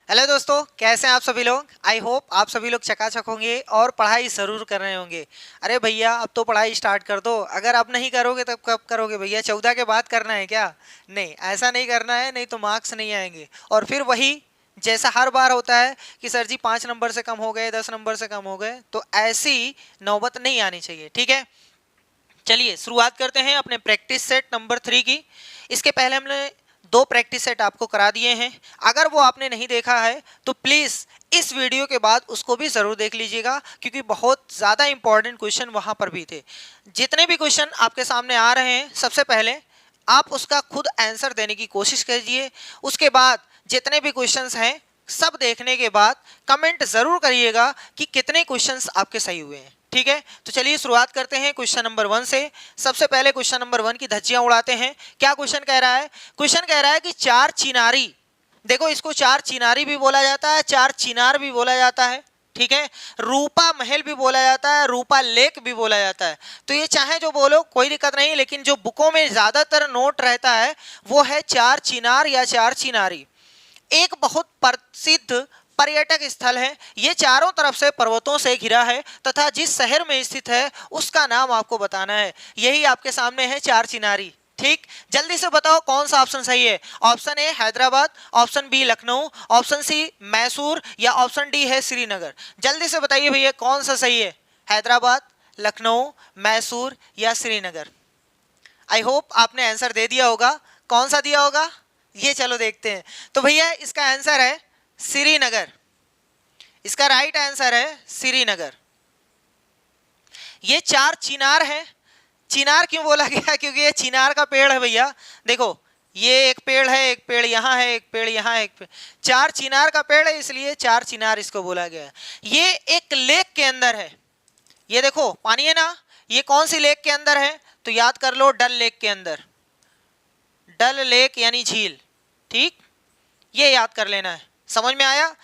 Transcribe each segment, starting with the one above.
Hello दोस्तों, कैसे हैं आप सभी लोग। आई होप आप सभी लोग चकाचक होंगे और पढ़ाई ज़रूर कर रहे होंगे। अरे भैया, अब तो पढ़ाई स्टार्ट कर दो। अगर अब नहीं करोगे तब कब करोगे भैया? 14 के बाद करना है क्या? नहीं, ऐसा नहीं करना है, नहीं तो मार्क्स नहीं आएंगे। और फिर वही जैसा हर बार होता है कि सर जी 5 नंबर से कम हो गए, 10 नंबर से कम हो गए, तो ऐसी नौबत नहीं आनी चाहिए। ठीक है, चलिए शुरुआत करते हैं अपने प्रैक्टिस सेट नंबर 3 की। इसके पहले हमने 2 प्रैक्टिस सेट आपको करा दिए हैं। अगर वो आपने नहीं देखा है तो प्लीज़ इस वीडियो के बाद उसको भी ज़रूर देख लीजिएगा, क्योंकि बहुत ज़्यादा इंपॉर्टेंट क्वेश्चन वहाँ पर भी थे। जितने भी क्वेश्चन आपके सामने आ रहे हैं, सबसे पहले आप उसका खुद आंसर देने की कोशिश कीजिए। उसके बाद जितने भी क्वेश्चंस हैं, सब देखने के बाद कमेंट ज़रूर करिएगा कि कितने क्वेश्चंस आपके सही हुए हैं। ठीक है, तो चलिए शुरुआत करते हैं क्वेश्चन नंबर 1 से। सबसे पहले क्वेश्चन नंबर 1 की धज्जियां उड़ाते हैं। क्या क्वेश्चन कह रहा है? क्वेश्चन कह रहा है कि चार चिनारी, देखो इसको चार चिनारी भी बोला जाता है, चार चिनार भी बोला जाता है। ठीक है, रूपा महल भी बोला जाता है, रूपा लेक भी बोला जाता है। तो ये चाहे जो बोलो कोई दिक्कत नहीं, लेकिन जो बुकों में ज्यादातर नोट रहता है वो है चार चिनार या चार चिनारी। एक बहुत प्रसिद्ध पर्यटक स्थल है। ये चारों तरफ से पर्वतों से घिरा है तथा जिस शहर में स्थित है उसका नाम आपको बताना है। यही आपके सामने है चार चिनारी। ठीक, जल्दी से बताओ कौन सा ऑप्शन सही है। Option A Hyderabad, option B Lucknow, option C Mysore या ऑप्शन डी है श्रीनगर। जल्दी से बताइए भैया कौन सा सही है। हैदराबाद, लखनऊ, मैसूर या श्रीनगर। आई होप आपने आंसर दे दिया होगा। कौन सा दिया होगा ये चलो देखते हैं। तो भैया इसका आंसर है श्रीनगर। इसका राइट आंसर है श्रीनगर। ये चार चिनार है। चिनार क्यों बोला गया? क्योंकि ये चिनार का पेड़ है भैया। देखो ये एक पेड़ है, एक पेड़ यहाँ है, एक पेड़ यहाँ है, एक पेड़, चार चिनार का पेड़ है, इसलिए चार चिनार इसको बोला गया है। ये एक लेक के अंदर है। ये देखो पानी है ना, ये कौन सी लेक के अंदर है? तो याद कर लो, डल लेक के अंदर। डल लेक यानी झील। ठीक, ये याद कर लेना है। समझ में आया?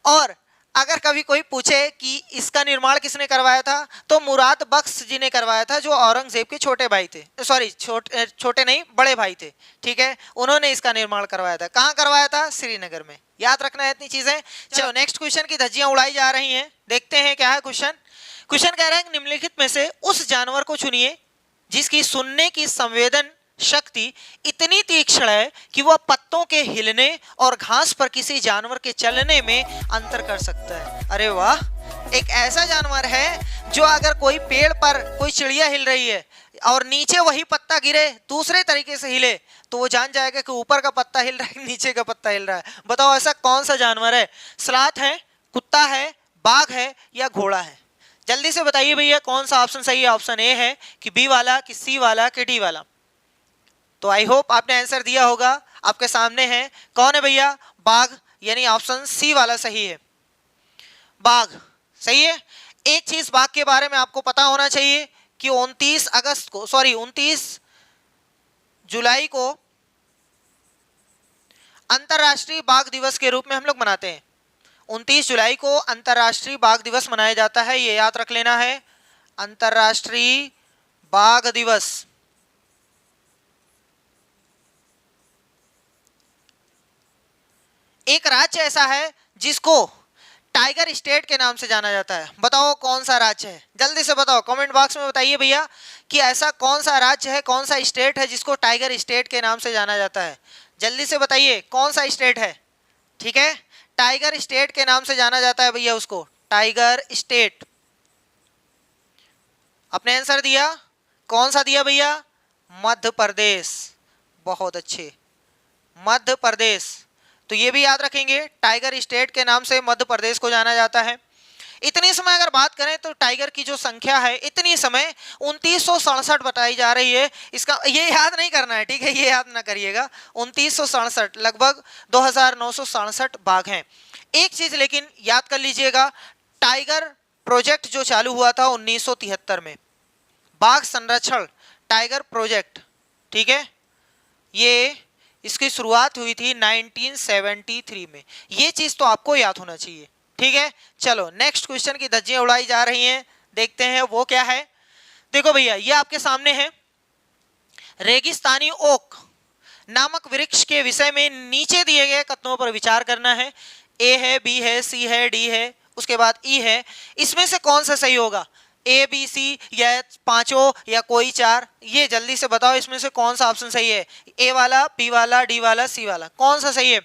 और अगर कभी कोई पूछे कि इसका निर्माण किसने करवाया था, तो मुराद बख्श जी ने करवाया था, जो औरंगजेब के छोटे भाई थे। सॉरी, छोटे नहीं, बड़े भाई थे। ठीक है, उन्होंने इसका निर्माण करवाया था। कहाँ करवाया था? श्रीनगर में। याद रखना है इतनी चीजें। चलो नेक्स्ट क्वेश्चन की धज्जियां उड़ाई जा रही हैं, देखते हैं क्या है क्वेश्चन। क्वेश्चन कह रहा है निम्नलिखित में से उस जानवर को चुनिए जिसकी सुनने की संवेदन शक्ति इतनी तीक्ष्ण है कि वह पत्तों के हिलने और घास पर किसी जानवर के चलने में अंतर कर सकता है। अरे वाह, एक ऐसा जानवर है जो अगर कोई पेड़ पर कोई चिड़िया हिल रही है और नीचे वही पत्ता गिरे दूसरे तरीके से हिले, तो वो जान जाएगा कि ऊपर का पत्ता हिल रहा है, नीचे का पत्ता हिल रहा है। बताओ ऐसा कौन सा जानवर है? स्लाथ है, कुत्ता है, बाघ है या घोड़ा है? जल्दी से बताइए भैया कौन सा ऑप्शन सही है। ऑप्शन ए है कि बी वाला, कि सी वाला, कि डी वाला। तो आई होप आपने आंसर दिया होगा। आपके सामने है, कौन है भैया? बाघ, यानी ऑप्शन सी वाला सही है। बाघ सही है। एक चीज बाघ के बारे में आपको पता होना चाहिए कि 29 जुलाई को अंतरराष्ट्रीय बाघ दिवस के रूप में हम लोग मनाते हैं। 29 जुलाई को अंतरराष्ट्रीय बाघ दिवस मनाया जाता है, ये याद रख लेना है। अंतरराष्ट्रीय बाघ दिवस। एक राज्य ऐसा है जिसको टाइगर स्टेट के नाम से जाना जाता है। बताओ कौन सा राज्य है? जल्दी से बताओ, कमेंट बॉक्स में बताइए भैया कि ऐसा कौन सा राज्य है, कौन सा स्टेट है जिसको टाइगर स्टेट के नाम से जाना जाता है। जल्दी से बताइए कौन सा स्टेट है। ठीक है, टाइगर स्टेट के नाम से जाना जाता है भैया उसको, टाइगर स्टेट। अपने आंसर दिया, कौन सा दिया भैया? मध्य प्रदेश। बहुत अच्छे, मध्य प्रदेश। तो ये भी याद रखेंगे, टाइगर स्टेट के नाम से मध्य प्रदेश को जाना जाता है। इतनी समय अगर बात करें तो टाइगर की जो संख्या है इतनी समय 2967 बताई जा रही है। इसका ये याद नहीं करना है, ठीक है, ये याद ना करिएगा। 2967, लगभग 2967 बाघ हैं। एक चीज लेकिन याद कर लीजिएगा, टाइगर प्रोजेक्ट जो चालू हुआ था 1973 में, बाघ संरक्षण टाइगर प्रोजेक्ट, ठीक है, ये इसकी शुरुआत हुई थी 1973 में। ये चीज तो आपको याद होना चाहिए। ठीक है, चलो नेक्स्ट क्वेश्चन की धज्जियां उड़ाई जा रही हैं, देखते हैं वो क्या है। देखो भैया ये आपके सामने है, रेगिस्तानी ओक नामक वृक्ष के विषय में नीचे दिए गए कथनों पर विचार करना है। ए है, बी है, सी है, डी है, उसके बाद ई है, इसमें से कौन सा सही होगा? ए बी सी या पांचों या कोई चार? ये जल्दी से बताओ इसमें से कौन सा ऑप्शन सही है? ए वाला, बी वाला, डी वाला, सी वाला, कौन सा सही है?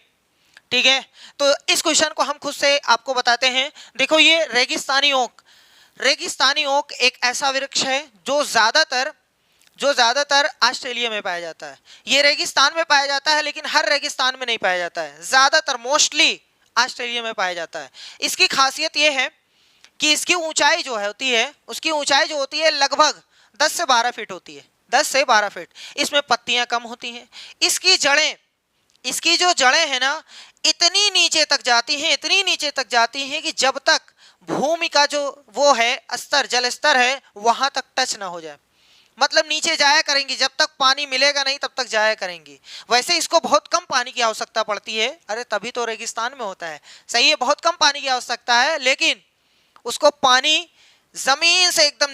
ठीक है, तो इस क्वेश्चन को हम खुद से आपको बताते हैं। देखो ये रेगिस्तानी ओक, रेगिस्तानी ओक एक ऐसा वृक्ष है जो ज्यादातर ऑस्ट्रेलिया में पाया जाता है। ये रेगिस्तान में पाया जाता है लेकिन हर रेगिस्तान में नहीं पाया जाता है, ज्यादातर मोस्टली ऑस्ट्रेलिया में पाया जाता है। इसकी खासियत ये है कि इसकी ऊंचाई जो होती है, उसकी ऊंचाई जो होती है लगभग 10 से 12 फीट होती है, 10 से 12 फीट। इसमें पत्तियां कम होती हैं। इसकी जो जड़ें हैं ना, इतनी नीचे तक जाती हैं, इतनी नीचे तक जाती हैं कि जब तक भूमि का जो वो है स्तर, जल स्तर है, वहां तक टच ना हो जाए, मतलब नीचे जाया करेंगी, जब तक पानी मिलेगा नहीं तब तक जाया करेंगी। वैसे इसको बहुत कम पानी की आवश्यकता पड़ती है, अरे तभी तो रेगिस्तान में होता है, सही है, बहुत कम पानी की आवश्यकता है, लेकिन उसको पानी जमीन से एकदम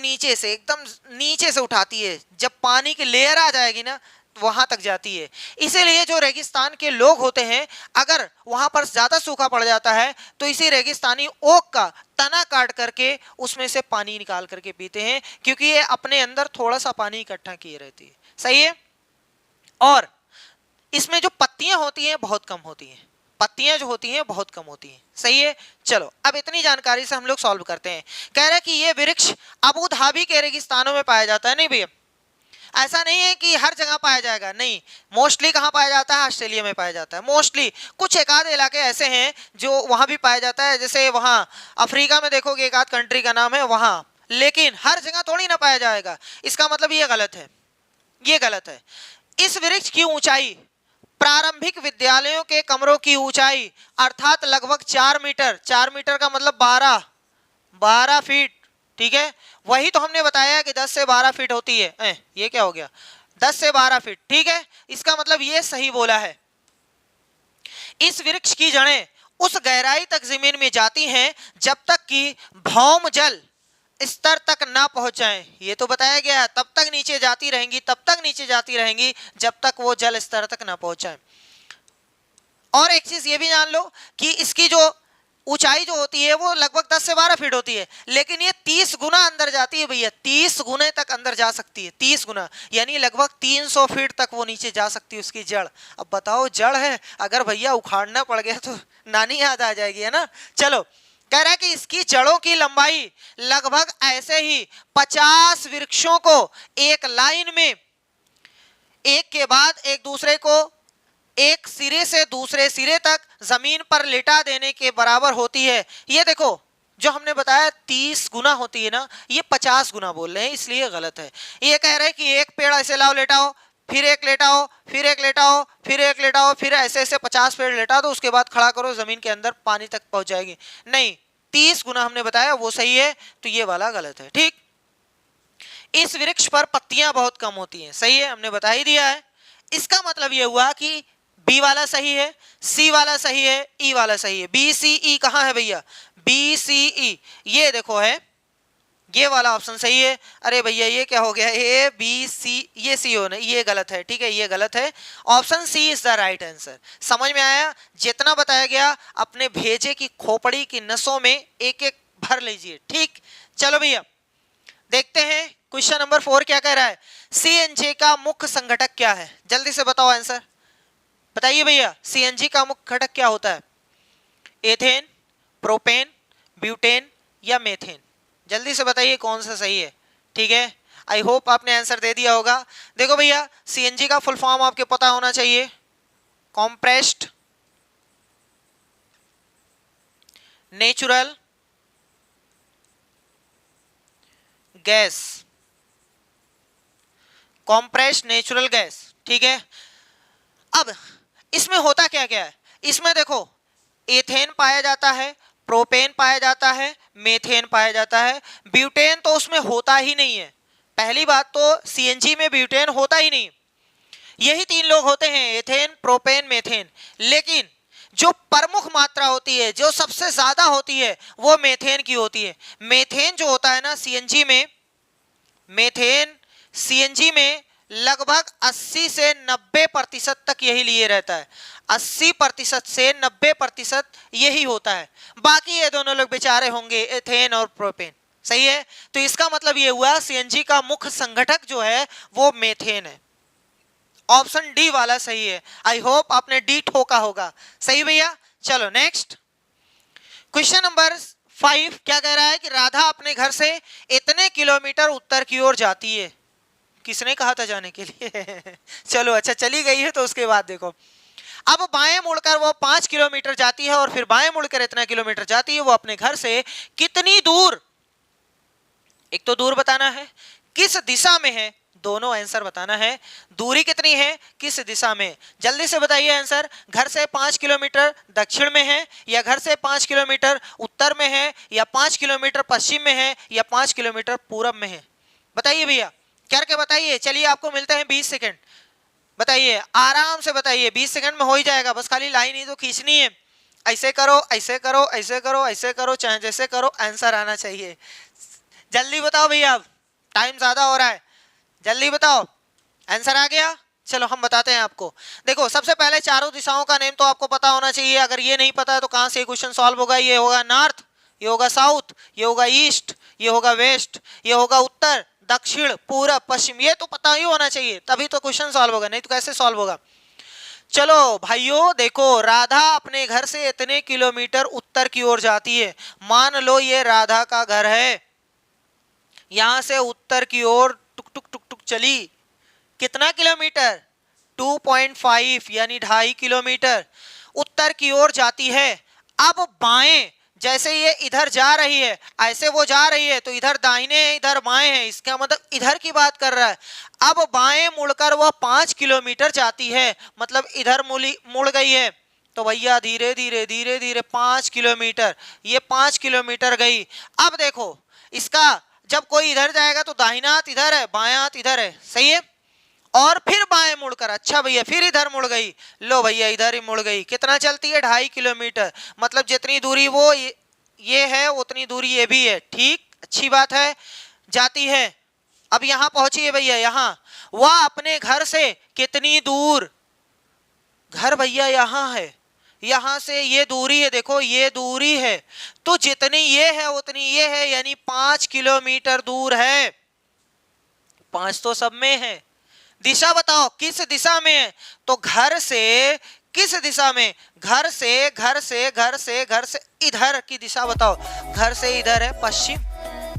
नीचे से उठाती है। जब पानी की लेयर आ जाएगी ना, वहां तक जाती है। इसीलिए जो रेगिस्तान के लोग होते हैं, अगर वहां पर ज्यादा सूखा पड़ जाता है तो इसी रेगिस्तानी ओक का तना काट करके उसमें से पानी निकाल करके पीते हैं, क्योंकि ये अपने अंदर थोड़ा सा पानी इकट्ठा किए रहती है, सही है। और इसमें जो पत्तियां होती हैं बहुत कम होती हैं, पत्तियां जो होती हैं बहुत कम होती हैं, सही है। चलो अब इतनी जानकारी से हम लोग सॉल्व करते हैं। कह रहे हैं कि ये वृक्ष अबू धाबी के रेगिस्तानों में पाया जाता है। नहीं भैया, ऐसा नहीं है कि हर जगह पाया जाएगा, नहीं, मोस्टली कहाँ पाया जाता है? ऑस्ट्रेलिया में पाया जाता है मोस्टली। कुछ एक आध इलाके ऐसे हैं जो वहां भी पाया जाता है, जैसे वहां अफ्रीका में देखोगे एक आध कंट्री का नाम है वहां, लेकिन हर जगह थोड़ी ना पाया जाएगा। इसका मतलब ये गलत है, ये गलत है। इस वृक्ष की ऊंचाई प्रारंभिक विद्यालयों के कमरों की ऊंचाई अर्थात लगभग 4 मीटर, 4 मीटर का मतलब 12 फीट, ठीक है। वही तो हमने बताया कि 10 से 12 फीट होती है। ये क्या हो गया? 10 से 12 फीट, ठीक है। इसका मतलब ये सही बोला है। इस वृक्ष की जड़ें उस गहराई तक जमीन में जाती हैं जब तक कि भौम जल स्तर तक ना पहुंच जाए। ये तो बताया गया है, तब तक नीचे जाती रहेंगी, तब तक नीचे जाती रहेंगी जब तक वो जल स्तर तक ना पहुंच जाए। और एक चीज ये भी जान लो कि इसकी जो ऊंचाई जो होती है वो लगभग 10 से 12 फीट होती है, लेकिन ये 30 गुना अंदर जाती है भैया, 30 गुने तक अंदर जा सकती है, 30 गुना, यानी लगभग 300 फीट तक वो नीचे जा सकती है उसकी जड़। अब बताओ, जड़ है, अगर भैया उखाड़ना पड़ गया तो नानी याद आ जाएगी, है ना। चलो, कह रहा है कि इसकी जड़ों की लंबाई लगभग ऐसे ही 50 वृक्षों को एक लाइन में एक के बाद एक दूसरे को एक सिरे से दूसरे सिरे तक जमीन पर लिटा देने के बराबर होती है। ये देखो, जो हमने बताया 30 गुना होती है ना, ये 50 गुना बोल रहे हैं, इसलिए गलत है। ये कह रहे हैं कि एक पेड़ ऐसे लाओ, लेटाओ, फिर एक लेटाओ, फिर एक लेटाओ, फिर एक लेटाओ, फिर ऐसे ऐसे 50 पेड़ लेटा दो, उसके बाद खड़ा करो, जमीन के अंदर पानी तक पहुंच जाएगी। नहीं, 30 गुना हमने बताया वो सही है, तो ये वाला गलत है, ठीक। इस वृक्ष पर पत्तियां बहुत कम होती हैं, सही है, हमने बता ही दिया है। इसका मतलब ये हुआ कि बी वाला सही है, सी वाला सही है, ई वाला सही है। बी सी ई कहाँ है भैया? बी सी ई, ये देखो है, ये वाला ऑप्शन सही है। अरे भैया ये क्या हो गया? ए बी सी, ये सी हो, नहीं, ये गलत है, ठीक है, ये गलत है। Option C is the right answer. समझ में आया? जितना बताया गया अपने भेजे की खोपड़ी की नसों में एक एक भर लीजिए, ठीक। चलो भैया देखते हैं क्वेश्चन नंबर 4 क्या कह रहा है। सीएनजी का मुख्य संघटक क्या है? जल्दी से बताओ आंसर, बताइए भैया, सीएनजी का मुख्य घटक क्या होता है? एथेन, प्रोपेन, ब्यूटेन या मेथेन? जल्दी से बताइए कौन सा सही है, ठीक है। आई होप आपने आंसर दे दिया होगा। देखो भैया, सीएनजी का फुल फॉर्म आपके पता होना चाहिए, compressed natural gas, compressed natural gas, ठीक है। अब इसमें होता क्या क्या है? इसमें देखो, एथेन पाया जाता है, प्रोपेन पाया जाता है, मेथेन पाया जाता है। ब्यूटेन तो उसमें होता ही नहीं है। पहली बात तो सीएनजी में ब्यूटेन होता ही नहीं, यही 3 लोग होते हैं, एथेन, प्रोपेन, मेथेन। लेकिन जो प्रमुख मात्रा होती है, जो सबसे ज्यादा होती है, वो मेथेन की होती है। मेथेन जो होता है ना सीएनजी में, मेथेन सीएनजी में लगभग 80 से 90% तक यही लिए रहता है। 80% से 90% यही होता है, बाकी ये दोनों लोग बेचारे होंगे एथेन और प्रोपेन। सही है, तो इसका मतलब ये हुआ सीएनजी का मुख्य संघटक जो है वो मेथेन है। ऑप्शन डी वाला सही है। आई होप आपने डी ठोका होगा। सही भैया। चलो नेक्स्ट क्वेश्चन नंबर 5 क्या कह रहा है कि राधा अपने घर से इतने किलोमीटर उत्तर की ओर जाती है। किसने कहा था जाने के लिए चलो अच्छा, चली गई है तो उसके बाद देखो, अब बाएं मुड़कर वो 5 किलोमीटर जाती है और फिर बाएं मुड़कर इतना किलोमीटर जाती है। वो अपने घर से कितनी दूर, एक तो दूर बताना है, किस दिशा में है, दोनों आंसर बताना है। दूरी कितनी है, किस दिशा में, जल्दी से बताइए आंसर। घर से 5 किलोमीटर दक्षिण में है, या घर से 5 किलोमीटर उत्तर में है, या 5 किलोमीटर पश्चिम में है, या 5 किलोमीटर पूरब में है। बताइए भैया, करके बताइए। चलिए आपको मिलते हैं 20 सेकंड। बताइए, आराम से बताइए, 20 सेकंड में हो ही जाएगा, बस खाली लाइन ही तो खींचनी है। ऐसे करो, ऐसे करो, ऐसे करो, ऐसे करो, चाहे जैसे करो, आंसर आना चाहिए। जल्दी बताओ भैया, अब टाइम ज्यादा हो रहा है, जल्दी बताओ। आंसर आ गया? चलो हम बताते हैं आपको। देखो, सबसे पहले चारों दिशाओं का नेम तो आपको पता होना चाहिए। अगर ये नहीं पता है तो कहां से क्वेश्चन सॉल्व होगा। ये होगा नॉर्थ, ये होगा साउथ, ये होगा ईस्ट, ये होगा वेस्ट, ये होगा उत्तर, दक्षिण, पूरब, पश्चिम। ये तो पता ही होना चाहिए, तभी तो क्वेश्चन सॉल्व होगा, नहीं तो कैसे सॉल्व होगा। चलो भाइयों देखो, राधा अपने घर से इतने किलोमीटर उत्तर की ओर जाती है। मान लो ये राधा का घर है, यहां से उत्तर की ओर टुक टुक टुक टुक चली, कितना किलोमीटर, 2.5 यानी 2.5 किलोमीटर उत्तर की ओर जाती है। अब बाएं, जैसे ये इधर जा रही है, ऐसे वो जा रही है, तो इधर दाहिने है, इधर बाएं है, इसका मतलब इधर की बात कर रहा है। अब बाएं मुड़कर वह 5 किलोमीटर जाती है, मतलब इधर मुड़ गई है। तो भैया धीरे धीरे धीरे धीरे 5 किलोमीटर, ये 5 किलोमीटर गई। अब देखो, इसका जब कोई इधर जाएगा तो दाहिना हाथ इधर है, बायां हाथ इधर है। सही है, और फिर बाएं मुड़कर, अच्छा भैया फिर इधर मुड़ गई, लो भैया इधर ही मुड़ गई। कितना चलती है, 2.5 किलोमीटर, मतलब जितनी दूरी वो ये है उतनी दूरी ये भी है। ठीक, अच्छी बात है, जाती है। अब यहां पहुंची है भैया, यहां वह अपने घर से कितनी दूर, घर भैया यहां है, यहां से ये दूरी है, देखो ये दूरी है, तो जितनी ये है उतनी ये है, यानी 5 किलोमीटर दूर है। 5 तो सब में है। दिशा बताओ किस दिशा में है, तो घर से किस दिशा में, घर से घर से घर से घर से इधर की दिशा बताओ। घर से इधर है पश्चिम,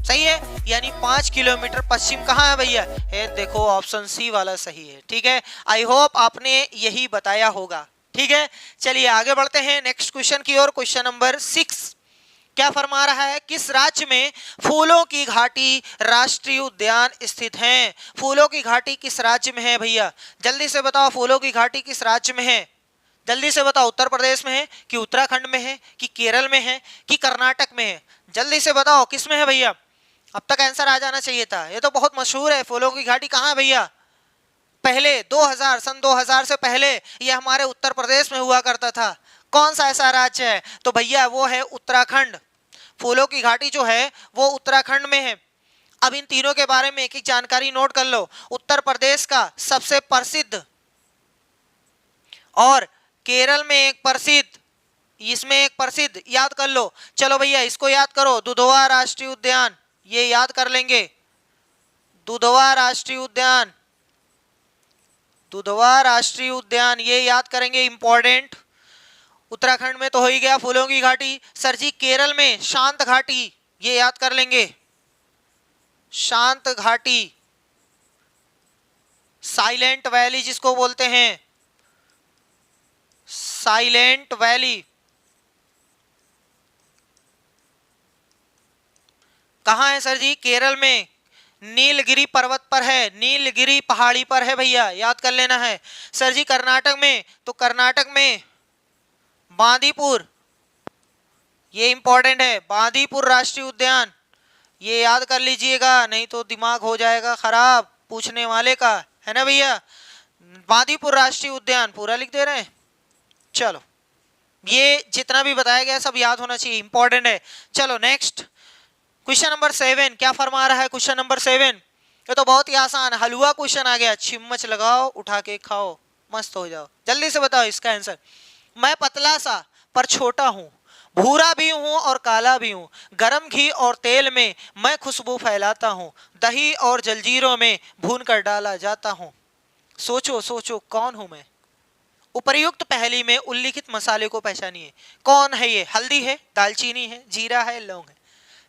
सही है, यानी 5 किलोमीटर पश्चिम कहाँ है भैया, है देखो ऑप्शन सी वाला सही है। ठीक है, आई होप आपने यही बताया होगा। ठीक है, चलिए आगे बढ़ते हैं नेक्स्ट क्वेश्चन की ओर। क्वेश्चन नंबर 6 क्या फरमा रहा है, किस राज्य में फूलों की घाटी राष्ट्रीय उद्यान स्थित है। फूलों की घाटी किस राज्य में है भैया, जल्दी से बताओ। फूलों की घाटी किस राज्य में है, जल्दी से बताओ। उत्तर प्रदेश में है कि उत्तराखंड में है कि केरल में है कि कर्नाटक में है, जल्दी से बताओ किस में है भैया। अब तक आंसर आ जाना चाहिए था, ये तो बहुत मशहूर है। फूलों की घाटी कहाँ है भैया, पहले 2000 सन 2000 से पहले ये हमारे उत्तर प्रदेश में हुआ करता था। कौन सा ऐसा राज्य है, तो भैया वो है उत्तराखंड। फूलों की घाटी जो है वो उत्तराखंड में है। अब इन तीनों के बारे में एक एक जानकारी नोट कर लो। उत्तर प्रदेश का सबसे प्रसिद्ध, और केरल में एक प्रसिद्ध, इसमें एक प्रसिद्ध, याद कर लो। चलो भैया इसको याद करो, दुधवा राष्ट्रीय उद्यान, ये याद कर लेंगे। दुधवा राष्ट्रीय उद्यान, दुधवा राष्ट्रीय उद्यान ये याद करेंगे, इंपॉर्टेंट। उत्तराखंड में तो हो ही गया फूलों की घाटी। सर जी केरल में शांत घाटी, ये याद कर लेंगे, शांत घाटी, साइलेंट वैली जिसको बोलते हैं, साइलेंट वैली। कहाँ है सर जी, केरल में नीलगिरी पर्वत पर है, नीलगिरी पहाड़ी पर है भैया, याद कर लेना है। सर जी कर्नाटक में, तो कर्नाटक में बांदीपुर, ये इंपॉर्टेंट है, बांदीपुर राष्ट्रीय उद्यान, ये याद कर लीजिएगा, नहीं तो दिमाग हो जाएगा खराब पूछने वाले का, है ना भैया। बांदीपुर राष्ट्रीय उद्यान पूरा लिख दे रहे हैं। चलो ये जितना भी बताया गया सब याद होना चाहिए, इंपॉर्टेंट है। चलो नेक्स्ट क्वेश्चन नंबर 7 क्या फरमा रहा है। क्वेश्चन नंबर 7, ये तो बहुत ही आसान हलवा क्वेश्चन आ गया, चिम्मच लगाओ उठा के खाओ मस्त हो जाओ। जल्दी से बताओ इसका आंसर। मैं पतला सा पर छोटा हूँ, भूरा भी हूँ और काला भी हूँ, गरम घी और तेल में मैं खुशबू फैलाता हूँ, दही और जलजीरों में भून कर डाला जाता हूँ। सोचो सोचो कौन हूं मैं। उपर्युक्त पहेली में उल्लिखित मसाले को पहचानिए। कौन है ये? हल्दी है, दालचीनी है, जीरा है, लौंग है।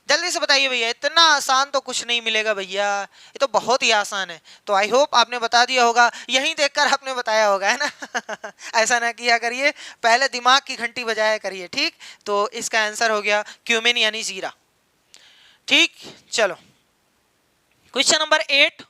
जल्दी से बताइए भैया, इतना आसान तो कुछ नहीं मिलेगा भैया, ये तो बहुत ही आसान है। तो आई होप आपने बता दिया होगा, यहीं देखकर आपने बताया होगा, है ना। ऐसा ना किया करिए, पहले दिमाग की घंटी बजाया करिए, ठीक। तो इसका आंसर हो गया क्यूमिन यानी जीरा, ठीक। चलो क्वेश्चन नंबर 8।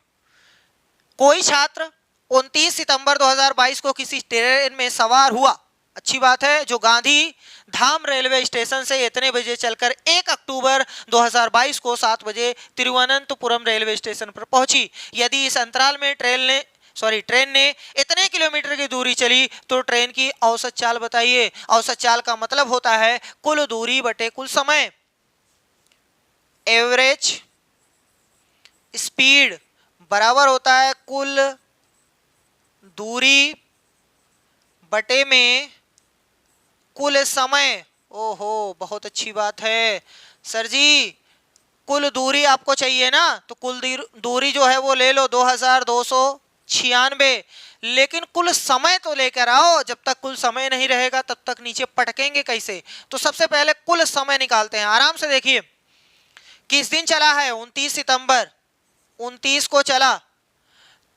कोई छात्र 29 सितंबर 2022 को किसी ट्रेन में सवार हुआ, अच्छी बात है, जो गांधी धाम रेलवे स्टेशन से इतने बजे चलकर 1 अक्टूबर 2022 को 7 बजे तिरुवनंतपुरम रेलवे स्टेशन पर पहुंची। यदि इस अंतराल में ट्रेन ने इतने किलोमीटर की दूरी चली तो ट्रेन की औसत चाल बताइए। औसत चाल का मतलब होता है कुल दूरी बटे कुल समय। एवरेज स्पीड बराबर होता है कुल दूरी बटे में कुल समय। ओहो बहुत अच्छी बात है सर जी, कुल दूरी आपको चाहिए ना, तो कुल दूरी जो है वो ले लो 2296, लेकिन कुल समय तो लेकर आओ। जब तक कुल समय नहीं रहेगा तब तक नीचे पटकेंगे कैसे। तो सबसे पहले कुल समय निकालते हैं, आराम से देखिए। किस दिन चला है? 29 सितंबर, 29 को चला,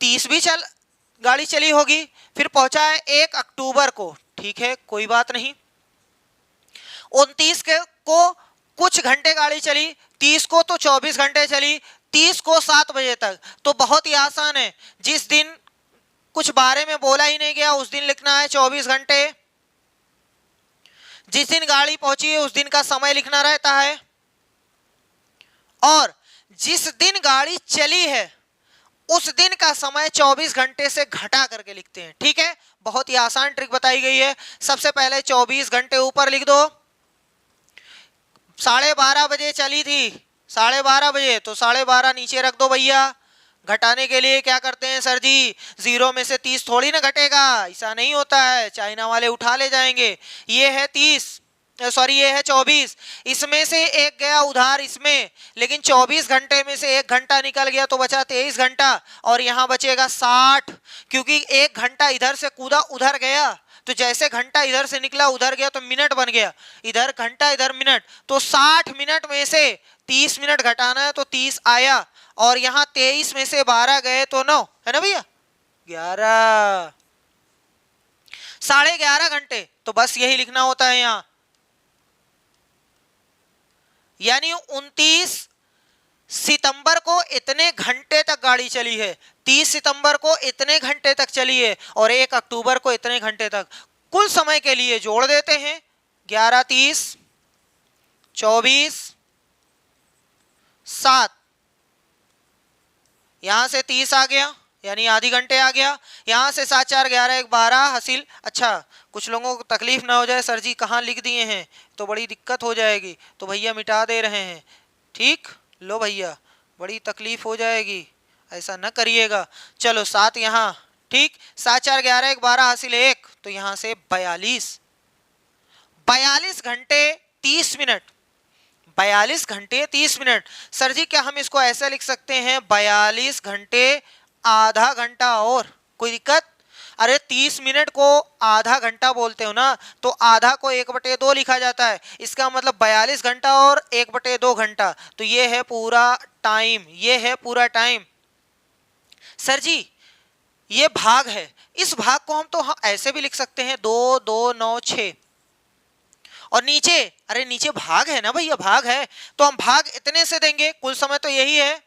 30 भी गाड़ी चली होगी, फिर पहुंचा है 1 अक्टूबर को, ठीक है कोई बात नहीं। 29 को कुछ घंटे गाड़ी चली, 30 को तो 24 घंटे चली, 30 को 7 बजे तक। तो बहुत ही आसान है, जिस दिन कुछ बारे में बोला ही नहीं गया उस दिन लिखना है 24 घंटे, जिस दिन गाड़ी पहुंची है उस दिन का समय लिखना रहता है, और जिस दिन गाड़ी चली है उस दिन का समय 24 घंटे से घटा करके लिखते हैं, ठीक है। बहुत ही आसान ट्रिक बताई गई है। सबसे पहले 24 घंटे ऊपर लिख दो, 12:30 बजे चली थी, 12:30 बजे, तो 12:30 नीचे रख दो भैया। घटाने के लिए क्या करते हैं सर जी, 0 में से 30 थोड़ी ना घटेगा, ऐसा नहीं होता है, चाइना वाले उठा ले जाएंगे। ये है 30, सॉरी ये है 24, इसमें से एक गया उधार इसमें, लेकिन 24 घंटे में से 1 घंटा निकल गया तो बचा 23 घंटा, और यहाँ बचेगा 60, क्योंकि 1 घंटा इधर से कूदा उधर गया, तो जैसे घंटा इधर से निकला उधर गया तो मिनट बन गया, इधर घंटा इधर मिनट, तो 60 मिनट में से 30 मिनट घटाना है तो 30 आया, और यहाँ 23 में से 12 गए तो 9, है ना भैया, 11, 11.5 घंटे। तो बस यही लिखना होता है यहाँ, यानी 29 सितंबर को इतने घंटे तक गाड़ी चली है, 30 सितंबर को इतने घंटे तक चली है, और 1 अक्टूबर को इतने घंटे तक। कुल समय के लिए जोड़ देते हैं, 11, 30, 24, 7, यहां से 30 आ गया यानी आधी घंटे आ गया, यहां से 7, 4, 11, 1, 12 हासिल। अच्छा कुछ लोगों को तकलीफ ना हो जाए, सर जी कहाँ लिख दिए हैं तो बड़ी दिक्कत हो जाएगी, तो भैया मिटा दे रहे हैं, ठीक। लो भैया बड़ी तकलीफ हो जाएगी, ऐसा न करिएगा। चलो 7 यहाँ, ठीक, 7, 4, 11, 1, 12 हासिल 1, तो यहाँ से 42 घंटे 30 मिनट, 42 घंटे 30 मिनट। सर जी क्या हम इसको ऐसा लिख सकते हैं 42 घंटे आधा घंटा, और कोई दिक्कत? अरे 30 मिनट को आधा घंटा बोलते हो ना, तो आधा को 1/2 लिखा जाता है, इसका मतलब 42 घंटा और 1/2 घंटा, तो ये है पूरा टाइम, ये है पूरा टाइम। सर जी ये भाग है, इस भाग को हम तो ऐसे भी लिख सकते हैं 2, 2, 9, 6, और नीचे, अरे नीचे भाग है ना भैया, भाग है तो हम भाग इतने से देंगे, कुल समय तो यही है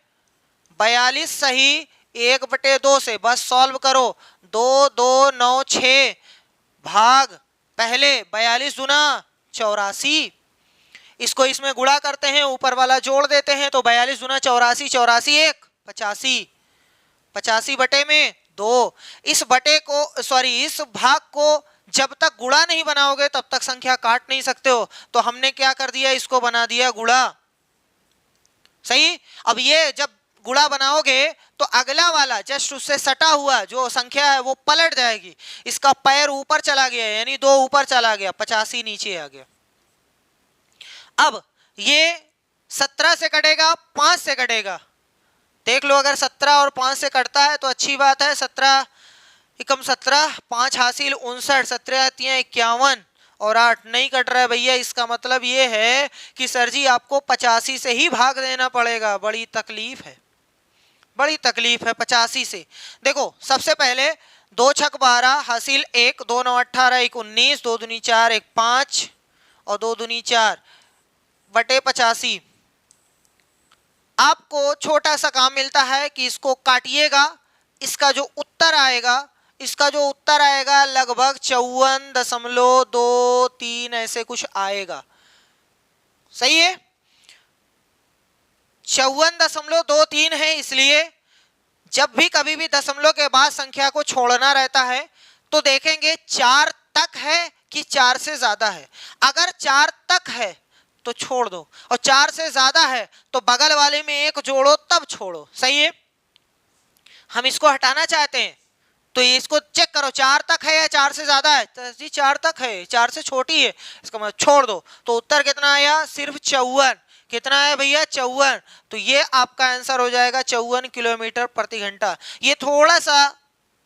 42 सही 1/2 से, बस सॉल्व करो, 2, 2, 9, 6 भाग पहले 42 गुना 84, इसको इसमें गुणा करते हैं, ऊपर वाला जोड़ देते हैं, तो 42 गुना 84, 84 1 85, 85 बटे में 2। इस बटे को इस भाग को जब तक गुणा नहीं बनाओगे तब तक संख्या काट नहीं सकते हो, तो हमने क्या कर दिया, इसको बना दिया गुणा, सही। अब ये जब गुणा बनाओगे तो अगला वाला जस्ट उससे सटा हुआ जो संख्या है वो पलट जाएगी, इसका पैर ऊपर चला गया यानी 2 ऊपर चला गया, 85 नीचे आ गया। अब ये 17 से कटेगा, 5 से कटेगा, देख लो अगर 17 और 5 से कटता है तो अच्छी बात है, 17 एकम 17, 5 हासिल 59, 17 51 और 8 नहीं कट रहा है भैया, इसका मतलब ये है कि सर जी आपको 85 से ही भाग देना पड़ेगा। बड़ी तकलीफ है, बड़ी तकलीफ है 85 से। देखो सबसे पहले 2 छक 12 हासिल 1, 2 9 18 1 19, 2 दूनी 4 1 5 और 2 दूनी 4 बटे 85। आपको छोटा सा काम मिलता है कि इसको काटिएगा, इसका जो उत्तर आएगा, इसका जो उत्तर आएगा लगभग 54.23 ऐसे कुछ आएगा, सही है। 54.23 है, इसलिए जब भी कभी भी दशमलव के बाद संख्या को छोड़ना रहता है तो देखेंगे 4 तक है कि 4 से ज्यादा है। अगर 4 तक है तो छोड़ दो और 4 से ज्यादा है तो बगल वाले में 1 जोड़ो तब छोड़ो, सही है। हम इसको हटाना चाहते हैं तो इसको चेक करो 4 तक है या 4 से ज्यादा है, तो जी 4 तक है, 4 से छोटी है, इसका मतलब छोड़ दो। तो उत्तर कितना आया, सिर्फ 54। कितना है भैया, 54। तो ये आपका आंसर हो जाएगा 54 किलोमीटर प्रति घंटा। ये थोड़ा सा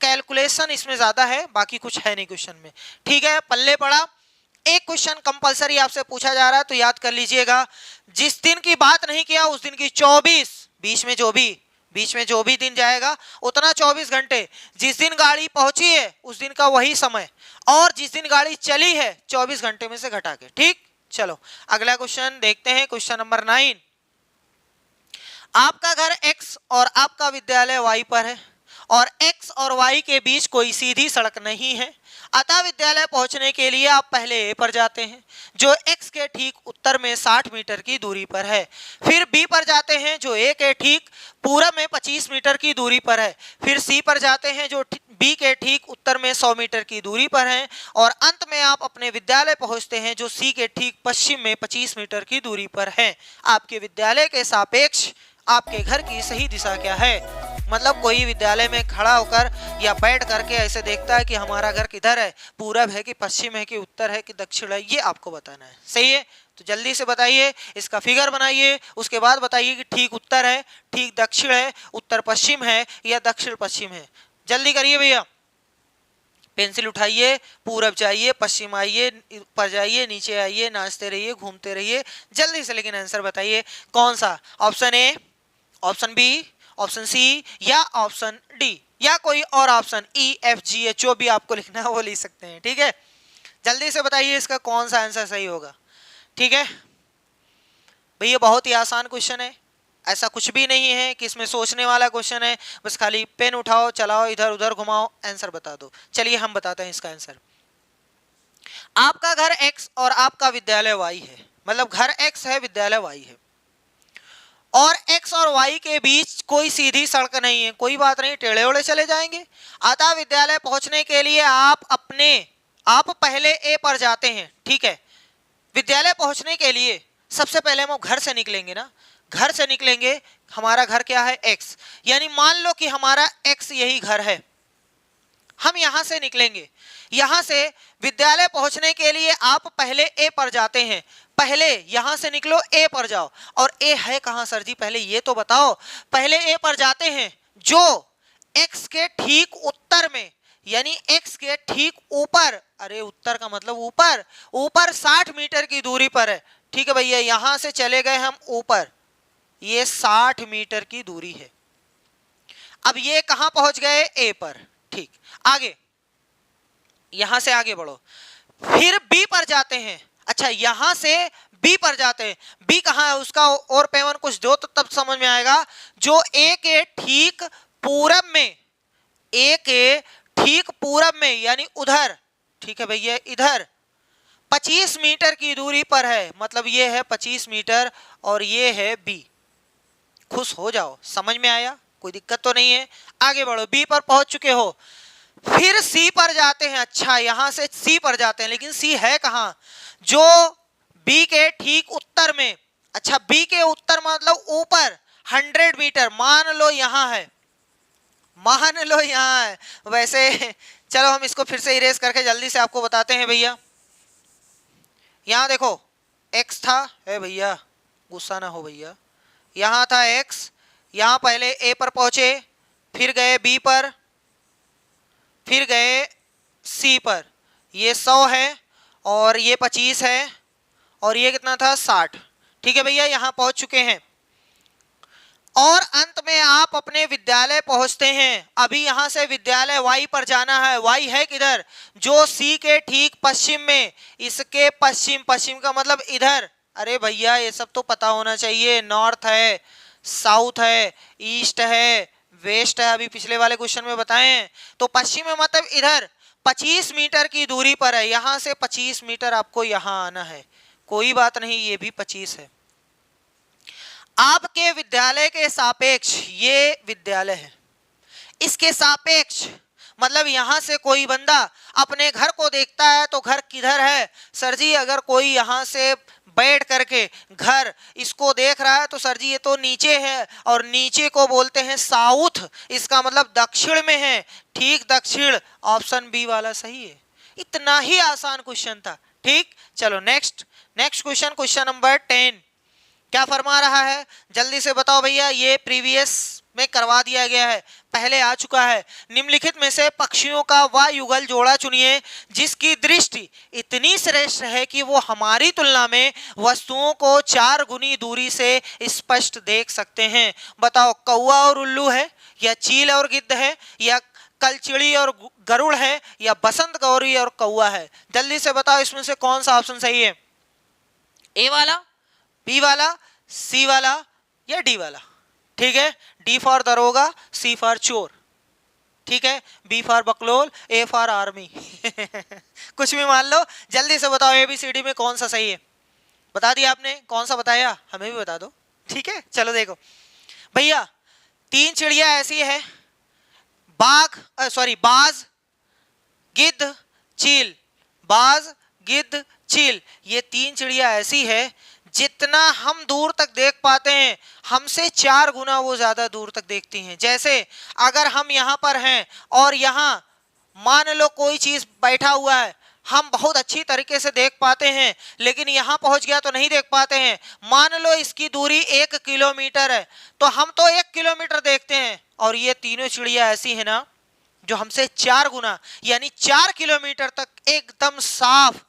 कैलकुलेशन इसमें ज्यादा है, बाकी कुछ है नहीं क्वेश्चन में, ठीक है। पल्ले पड़ा। एक क्वेश्चन कंपलसरी आपसे पूछा जा रहा है तो याद कर लीजिएगा, जिस दिन की बात नहीं किया उस दिन की 24, बीच में जो भी दिन जाएगा उतना 24 घंटे। जिस दिन गाड़ी पहुंची है उस दिन का वही समय, और जिस दिन गाड़ी चली है 24 घंटे में से घटा के, ठीक। चलो अगला क्वेश्चन देखते हैं, क्वेश्चन नंबर 9। आपका घर X और आपका विद्यालय Y पर है और X और Y के बीच कोई सीधी सड़क नहीं है, अतः विद्यालय पहुंचने के लिए आप पहले A पर जाते हैं जो X के ठीक उत्तर में 60 मीटर की दूरी पर है, फिर B पर जाते हैं जो A के ठीक पूरब में 25 मीटर की दूरी पर है, फिर C पर जाते हैं जो B के ठीक उत्तर में 100 मीटर की दूरी पर है, और अंत में आप अपने विद्यालय पहुंचते हैं जो C के ठीक पश्चिम में 25 मीटर की दूरी पर है। आपके विद्यालय के सापेक्ष आपके घर की सही दिशा क्या है। मतलब कोई विद्यालय में खड़ा होकर या बैठ करके ऐसे देखता है कि हमारा घर किधर है, पूरब है कि पश्चिम है कि उत्तर है कि दक्षिण है, ये आपको बताना है, सही है। तो जल्दी से बताइए, इसका फिगर बनाइए, उसके बाद बताइए कि ठीक उत्तर है, ठीक दक्षिण है, उत्तर पश्चिम है या दक्षिण पश्चिम है। जल्दी करिए भैया, पेंसिल उठाइए, पूरब जाइए, पश्चिम आइए, ऊपर जाइए, नीचे आइए, नाचते रहिए, घूमते रहिए, जल्दी से लेकिन आंसर बताइए कौन सा, option A, option B, option C या ऑप्शन डी, या कोई और ऑप्शन EFGH जो भी आपको लिखना है वो लिख सकते हैं, ठीक है। जल्दी से बताइए इसका कौन सा आंसर सही होगा, ठीक है भैया। बहुत ही आसान क्वेश्चन है, ऐसा कुछ भी नहीं है कि इसमें सोचने वाला क्वेश्चन है, बस खाली पेन उठाओ, चलाओ, इधर उधर घुमाओ, आंसर बता दो। चलिए हम बताते हैं इसका आंसर। आपका घर X और आपका विद्यालय Y है, मतलब घर X है, विद्यालय Y है, और X और Y के बीच कोई सीधी सड़क नहीं है। कोई बात नहीं, टेढ़े ओढ़े चले जाएंगे। अतः विद्यालय पहुंचने के लिए आप पहले A पर जाते हैं, ठीक है। विद्यालय पहुंचने के लिए सबसे पहले हम घर से निकलेंगे ना, घर से निकलेंगे, हमारा घर क्या है X, यानी मान लो कि हमारा X यही घर है, हम यहां से निकलेंगे। यहां से विद्यालय पहुंचने के लिए आप पहले A पर जाते हैं, पहले यहां से निकलो, A पर जाओ, और A है कहां सर जी, पहले ये तो बताओ। पहले A पर जाते हैं जो X के ठीक उत्तर में, यानी X के ठीक ऊपर, अरे उत्तर का मतलब ऊपर, ऊपर 60 मीटर की दूरी पर है, ठीक है भैया। यहां से चले गए हम ऊपर, ये 60 मीटर की दूरी है। अब ये कहां पहुंच गए, A पर, ठीक। आगे, यहां से आगे बढ़ो, फिर B पर जाते हैं। अच्छा, यहां से B पर जाते हैं, B कहां है उसका और पेवन कुछ दो तो तब समझ में आएगा। जो A के ठीक पूरब में, A के ठीक पूरब में यानी उधर, ठीक है भैया, इधर 25 मीटर की दूरी पर है, मतलब ये है 25 मीटर और ये है B। खुश हो जाओ, समझ में आया, कोई दिक्कत तो नहीं है। आगे बढ़ो, B पर पहुंच चुके हो, फिर C पर जाते हैं। अच्छा, यहां से C पर जाते हैं, लेकिन C है कहां, जो B के ठीक उत्तर में। अच्छा, B के उत्तर मतलब ऊपर 100 मीटर, मान लो यहां है, मान लो यहाँ है वैसे। चलो हम इसको फिर से इरेज करके जल्दी से आपको बताते हैं भैया। यहाँ देखो x था, है भैया गुस्सा ना हो भैया, यहाँ था x, यहाँ पहले a पर पहुंचे, फिर गए b पर, फिर गए c पर, ये 100 है और ये 25 है और ये कितना था 60। ठीक है भैया, यहाँ पहुंच चुके हैं और अंत में आप अपने विद्यालय पहुंचते हैं। अभी यहां से विद्यालय y पर जाना है। y है किधर, जो c के ठीक पश्चिम में, इसके पश्चिम, पश्चिम का मतलब इधर। अरे भैया ये सब तो पता होना चाहिए, नॉर्थ है, साउथ है, ईस्ट है, वेस्ट है, अभी पिछले वाले क्वेश्चन में बताए हैं। तो पश्चिम में मतलब इधर 25 मीटर की दूरी पर है, यहां से 25 मीटर आपको यहां आना है। कोई बात नहीं, ये भी 25 है। आपके विद्यालय के सापेक्ष ये विद्यालय है, इसके सापेक्ष मतलब यहां से कोई बंदा अपने घर को देखता है तो घर किधर है सर जी, अगर कोई यहां से बैठ करके घर इसको देख रहा है तो सर जी ये तो नीचे है और नीचे को बोलते हैं साउथ, इसका मतलब दक्षिण में है। ठीक दक्षिण, ऑप्शन बी वाला सही है। इतना ही आसान क्वेश्चन था। ठीक, चलो नेक्स्ट क्वेश्चन, क्वेश्चन नंबर 10 क्या फरमा रहा है, जल्दी से बताओ भैया। ये प्रीवियस में करवा दिया गया है, पहले आ चुका है। निम्नलिखित में से पक्षियों का वह युगल जोड़ा चुनिए जिसकी दृष्टि इतनी श्रेष्ठ है कि वो हमारी तुलना में वस्तुओं को 4 गुनी दूरी से स्पष्ट देख सकते हैं। बताओ, कौवा और उल्लू है, या चील और गिद्ध है, या कलचिड़ी और गरुड़ है, या बसंत गौरी और कौवा है। जल्दी से बताओ इसमें से कौन सा ऑप्शन सही है, ए वाला, बी वाला, सी वाला या डी वाला। ठीक है, डी फॉर दरोगा, सी फॉर चोर, ठीक है, बी फॉर बकलोल, ए फॉर आर्मी कुछ भी मान लो, जल्दी से बताओ एबीसीडी में कौन सा सही है। बता दिया आपने, कौन सा बताया हमें भी बता दो। ठीक है, चलो देखो भैया, 3 चिड़िया ऐसी है, बाज, गिद्ध, चील। बाज, गिद्ध, चील, ये 3 चिड़िया ऐसी है जितना हम दूर तक देख पाते हैं हमसे 4 गुना वो ज्यादा दूर तक देखती हैं। जैसे अगर हम यहाँ पर हैं और यहाँ मान लो कोई चीज बैठा हुआ है, हम बहुत अच्छी तरीके से देख पाते हैं, लेकिन यहाँ पहुंच गया तो नहीं देख पाते हैं। मान लो इसकी दूरी 1 किलोमीटर है तो हम तो 1 किलोमीटर देखते हैं, और ये तीनों चिड़िया ऐसी है ना जो हमसे 4 गुना यानी 4 किलोमीटर तक एकदम साफ,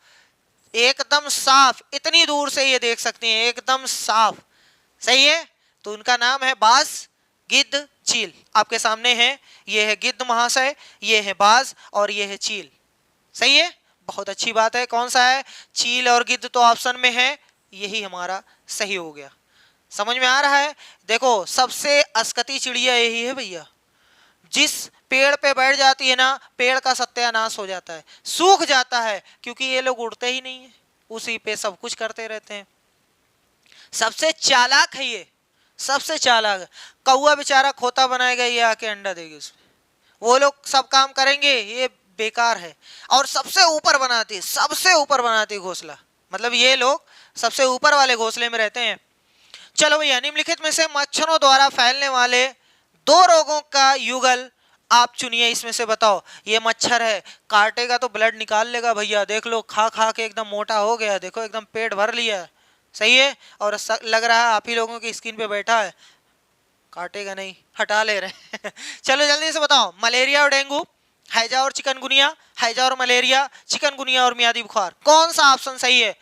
एकदम साफ इतनी दूर से ये देख सकते हैं, एकदम साफ। सही है, तो उनका नाम है बाज, गिद्ध, चील। आपके सामने है, ये है गिद्ध महाशय, ये है बाज और ये है चील। सही है, बहुत अच्छी बात है। कौन सा है, चील और गिद्ध तो ऑप्शन में है, यही हमारा सही हो गया। समझ में आ रहा है। देखो सबसे अस्कती चिड़िया यही है भैया, जिस पेड़ पे बैठ जाती है ना पेड़ का सत्यानाश हो जाता है, सूख जाता है, क्योंकि ये लोग उड़ते ही नहीं है, उसी पे सब कुछ करते रहते हैं। सबसे चालाक है ये, सबसे चालाक। कौवा बेचारा खोता बनाएगा, ये आके अंडा देगी उसमें, वो लोग सब काम करेंगे, ये बेकार है। और सबसे ऊपर बनाती है, सबसे ऊपर बनाती है घोंसला, मतलब ये लोग सबसे ऊपर वाले घोंसले में रहते हैं। चलो भैया, निम्नलिखित में से मच्छरों द्वारा फैलने वाले 2 रोगों का युगल आप चुनिए, इसमें से बताओ। ये मच्छर है, काटेगा तो ब्लड निकाल लेगा भैया, देख लो खा खा के एकदम मोटा हो गया, देखो एकदम पेट भर लिया है। सही है, और लग रहा है आप ही लोगों की स्किन पे बैठा है, काटेगा नहीं, हटा ले रहे चलो जल्दी से बताओ, मलेरिया और डेंगू, हैजा और चिकनगुनिया, हैजा और मलेरिया, चिकनगुनिया और मियादी बुखार, कौन सा ऑप्शन सही है।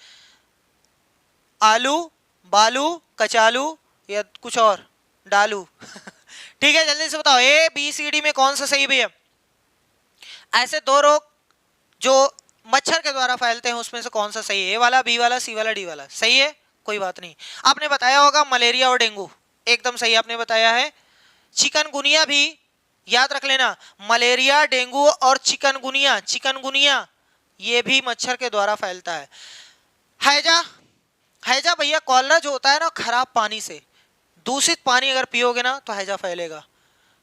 आलू, बालू, कचालू या कुछ और डालू ठीक है, जल्दी से बताओ ए बी सी डी में कौन सा सही भैया। ऐसे 2 रोग जो मच्छर के द्वारा फैलते हैं उसमें से कौन सा सही है, ए वाला, बी वाला, सी वाला, डी वाला। सही है, कोई बात नहीं। आपने बताया होगा मलेरिया और डेंगू, एकदम सही आपने बताया है। चिकनगुनिया भी याद रख लेना, मलेरिया, डेंगू और चिकनगुनिया, चिकनगुनिया ये भी मच्छर के द्वारा फैलता है। हैजा, हैजा भैया कॉलरा जो होता है ना खराब पानी से, दूषित पानी अगर पियोगे ना तो हैजा फैलेगा।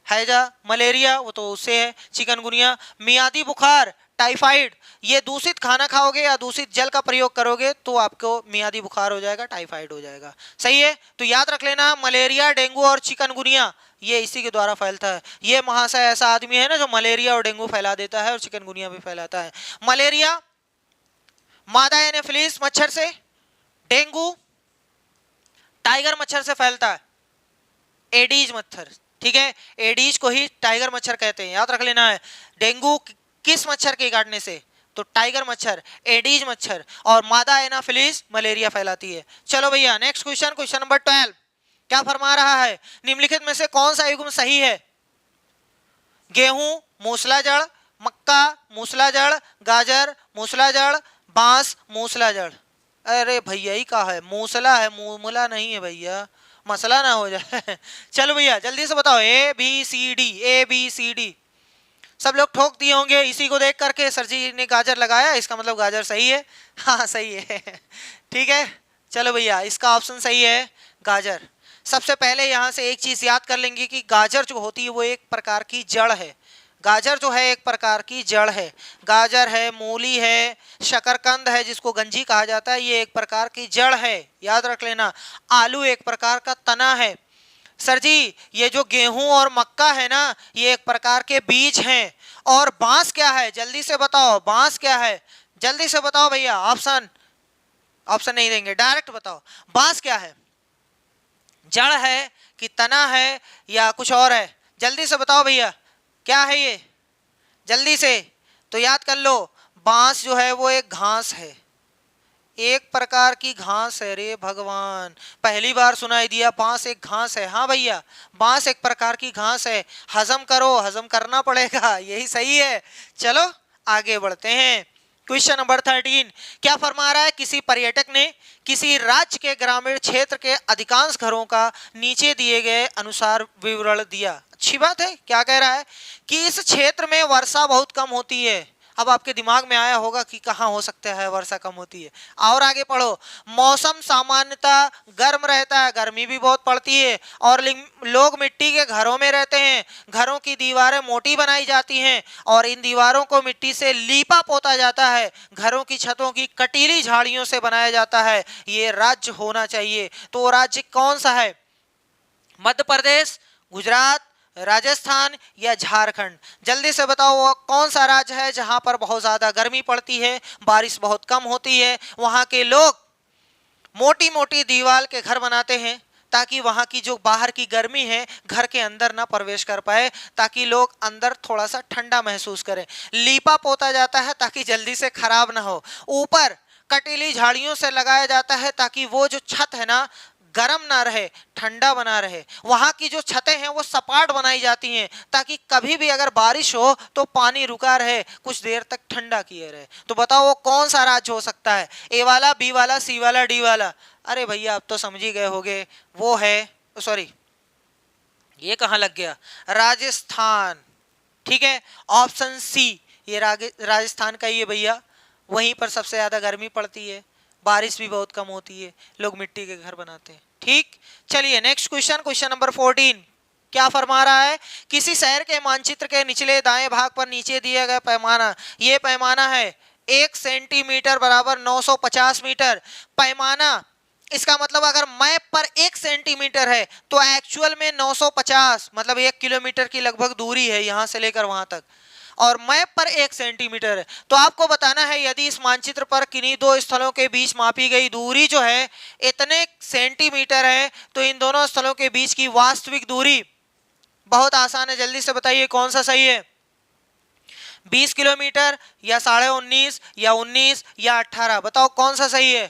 हैजा, मलेरिया वो तो उससे है। चिकनगुनिया, मियादी बुखार टाइफाइड, ये दूषित खाना खाओगे या दूषित जल का प्रयोग करोगे तो आपको मियादी बुखार हो जाएगा, टाइफाइड हो जाएगा। सही है, तो याद रख लेना मलेरिया, डेंगू और चिकनगुनिया ये इसी के द्वारा फैलता है। ये महाशय ऐसा आदमी है ना जो मलेरिया और डेंगू फैला देता है और चिकनगुनिया भी फैलाता है। मलेरिया मादा एनोफिलीज मच्छर से, डेंगू टाइगर मच्छर से फैलता है, एडीज मच्छर, ठीक है, एडीज को ही टाइगर मच्छर कहते हैं, याद रख लेना है। डेंगू किस मच्छर के काटने से, तो टाइगर मच्छर, एडीज मच्छर, और मादा एनाफिलीज मलेरिया फैलाती है। चलो भैया नेक्स्ट क्वेश्चन, क्वेश्चन नंबर 12 क्या फरमा रहा है, निम्नलिखित में से कौन सा युग्म सही है। गेहूं मूसलाजड़, मक्का मूसलाजड़, गाजर मूसलाजड़, बांस मूसलाजड़। अरे भैया ही कहा है, मूसला है, मूला नहीं है भैया, मसला ना हो जाए। चलो भैया जल्दी से बताओ, A B C D, A B C D सब लोग ठोक दिए होंगे इसी को देख करके, सर जी ने गाजर लगाया इसका मतलब गाजर सही है। हाँ सही है। ठीक है, चलो भैया इसका ऑप्शन सही है गाजर। सबसे पहले यहाँ से एक चीज याद कर लेंगे कि गाजर जो होती है वो एक प्रकार की जड़ है। गाजर जो है एक प्रकार की जड़ है। गाजर है, मूली है, शकरकंद है जिसको गंजी कहा जाता है, ये एक प्रकार की जड़ है, याद रख लेना। आलू एक प्रकार का तना है। सर जी ये जो गेहूं और मक्का है ना ये एक प्रकार के बीज हैं। और बांस क्या है, जल्दी से बताओ, बांस क्या है, जल्दी से बताओ भैया, ऑप्शन ऑप्शन नहीं देंगे, डायरेक्ट बताओ, बांस क्या है, जड़ है कि तना है या कुछ और है, जल्दी से बताओ भैया क्या है ये, जल्दी से। तो याद कर लो, बांस जो है वो एक घास है, एक प्रकार की घास है। रे भगवान, पहली बार सुनाई दिया बांस एक घास है। हाँ भैया बांस एक प्रकार की घास है, हजम करो, हजम करना पड़ेगा, यही सही है। चलो आगे बढ़ते हैं, क्वेश्चन नंबर 13 क्या फरमा रहा है, किसी पर्यटक ने किसी राज्य के ग्रामीण क्षेत्र के अधिकांश घरों का नीचे दिए गए अनुसार विवरण दिया। अच्छी बात है, क्या कह रहा है कि इस क्षेत्र में वर्षा बहुत कम होती है। अब आपके दिमाग में आया होगा कि कहाँ हो सकता है वर्षा कम होती है, और आगे पढ़ो, मौसम सामान्यतः गर्म रहता है, गर्मी भी बहुत पड़ती है, और लोग मिट्टी के घरों में रहते हैं, घरों की दीवारें मोटी बनाई जाती हैं और इन दीवारों को मिट्टी से लीपा पोता जाता है, घरों की छतों की कटीली झाड़ियों से बनाया जाता है। ये राज्य होना चाहिए, तो वो राज्य कौन सा है, मध्य प्रदेश, गुजरात, राजस्थान या झारखंड, जल्दी से बताओ वो कौन सा राज्य है जहां पर बहुत ज्यादा गर्मी पड़ती है, बारिश बहुत कम होती है, वहां के लोग मोटी मोटी दीवार के घर बनाते हैं ताकि वहां की जो बाहर की गर्मी है घर के अंदर ना प्रवेश कर पाए, ताकि लोग अंदर थोड़ा सा ठंडा महसूस करें। लीपा पोता जाता है ताकि जल्दी से खराब ना हो, ऊपर कटीली झाड़ियों से लगाया जाता है ताकि वो जो छत है ना गर्म ना रहे, ठंडा बना रहे। वहां की जो छतें हैं वो सपाट बनाई जाती हैं ताकि कभी भी अगर बारिश हो तो पानी रुका रहे, कुछ देर तक ठंडा किए रहे। तो बताओ वो कौन सा राज्य हो सकता है, ए वाला, बी वाला, सी वाला, डी वाला। अरे भैया अब तो समझ ही गए होगे, वो है, सॉरी ये कहाँ लग गया, राजस्थान। ठीक है, ऑप्शन सी, ये राजस्थान का ही है भैया, वहीं पर सबसे ज्यादा गर्मी पड़ती है, बारिश भी बहुत कम होती है, लोग मिट्टी के घर बनाते हैं। ठीक, चलिए नेक्स्ट क्वेश्चन, क्वेश्चन नंबर 14 क्या फरमा रहा है, किसी शहर के मानचित्र के निचले दाएं भाग पर नीचे दिया गया पैमाना, ये पैमाना है 1 सेंटीमीटर बराबर 950 मीटर। पैमाना इसका मतलब अगर मैप पर 1 सेंटीमीटर है तो एक्चुअल में 950 मतलब 1 किलोमीटर की लगभग दूरी है यहां से लेकर वहां तक, और मैप पर 1 सेंटीमीटर है। तो आपको बताना है यदि इस मानचित्र पर किन्हीं दो स्थलों के बीच मापी गई दूरी जो है इतने सेंटीमीटर है तो इन दोनों स्थलों के बीच की वास्तविक दूरी, बहुत आसान है, जल्दी से बताइए कौन सा सही है, 20 किलोमीटर या 19.5 या 19 या 18, बताओ कौन सा सही है।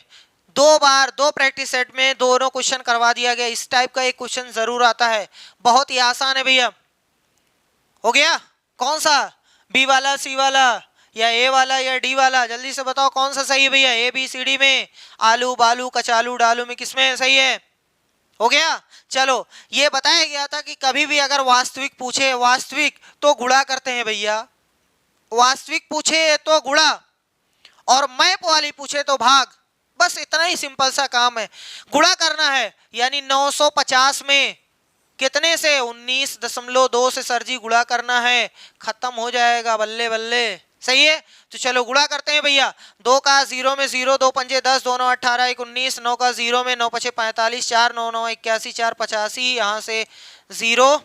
दो बार दो प्रैक्टिस सेट में दोनों क्वेश्चन करवा दिया गया, इस टाइप का एक क्वेश्चन जरूर आता है, बहुत ही आसान है भैया। हो गया, कौन सा, बी वाला, सी वाला या ए वाला या डी वाला, जल्दी से बताओ कौन सा सही है भैया, ए बी सी डी में, आलू बालू कचालू डालू में किसमें सही है। हो गया, चलो ये बताया गया था कि कभी भी अगर वास्तविक पूछे, वास्तविक तो गुणा करते हैं भैया, वास्तविक पूछे तो गुणा और मैप वाली पूछे तो भाग, बस इतना ही सिंपल सा काम है। गुणा करना है यानी 950 में कितने से, 19.2 से सर जी गुणा करना है, खत्म हो जाएगा, बल्ले बल्ले, सही है। तो चलो गुणा करते हैं भैया, 2 का 0 में 0, 2 पंजे 10, 2 9 18, 1 19, 9 का 0 में 9 पचे 45, 4 9 9 81, 4 85, यहाँ से 0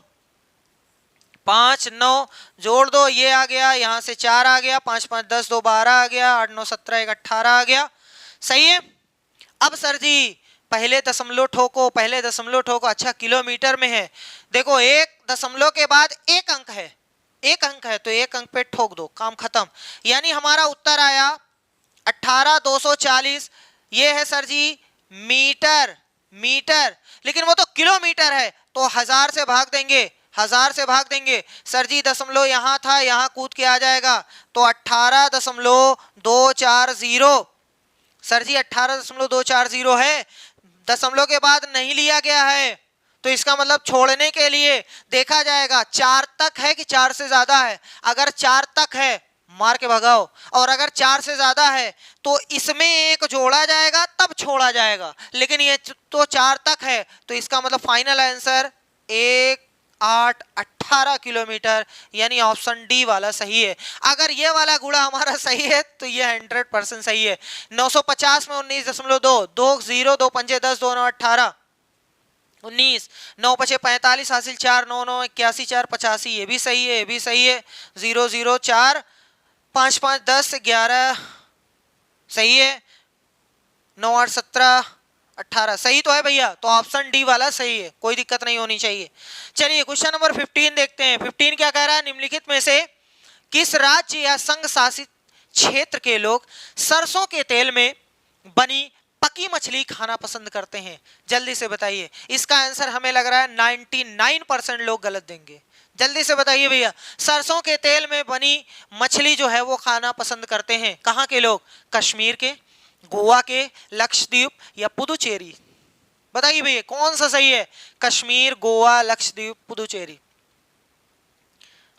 5 9 जोड़ दो, ये आ गया, यहाँ से 4 आ गया, 5 5 10, 2 12 आ गया, 8 9 17, 1 18 आ गया। सही है। अब सर जी पहले दशमलव ठोको, पहले दशमलव ठोको। अच्छा किलोमीटर में है, देखो एक दशमलव के बाद एक अंक है, एक अंक है तो एक अंक पे ठोक दो, काम खत्म। यानी हमारा उत्तर आया 18,240। ये है सर जी मीटर, मीटर, लेकिन वो तो किलोमीटर है तो 1000 से भाग देंगे, 1000 से भाग देंगे। सर जी दशमलव यहाँ था, यहाँ कूद के आ जाएगा तो 18,240। सर जी 18,240 है, दशमलव के बाद नहीं लिया गया है तो इसका मतलब छोड़ने के लिए देखा जाएगा 4 तक है कि 4 से ज्यादा है। अगर 4 तक है मार के भगाओ, और अगर 4 से ज्यादा है तो इसमें एक जोड़ा जाएगा तब छोड़ा जाएगा, लेकिन ये तो 4 तक है तो इसका मतलब फाइनल आंसर 1 8 18 किलोमीटर, यानी ऑप्शन डी वाला सही है। अगर ये वाला गुणा हमारा सही है तो ये 100% सही है। 950 में 19.2, 2 0, 2 पंजे 10, 2 9 18, 19, 9 पचे 45 हासिल 4 9 9 81, 4 85, ये भी सही है, ये भी सही है। 0 0 4 5 5 10 11 सही है। 9 8 17 18 सही तो है भैया, तो ऑप्शन डी वाला सही है, कोई दिक्कत नहीं होनी चाहिए। चलिए क्वेश्चन नंबर 15 देखते हैं। 15 क्या कह रहा है, निम्नलिखित में से किस राज्य या संघ शासित क्षेत्र के लोग सरसों के तेल में बनी पकी मछली खाना पसंद करते हैं? जल्दी से बताइए। इसका आंसर हमें लग रहा है 99% लोग गलत देंगे। जल्दी से बताइए भैया, सरसों के तेल में बनी मछली जो है वो खाना पसंद करते हैं कहाँ के लोग? कश्मीर के, गोवा के, लक्षद्वीप या पुदुचेरी? बताइए भैया कौन सा सही है? कश्मीर, गोवा, लक्षद्वीप, पुदुचेरी।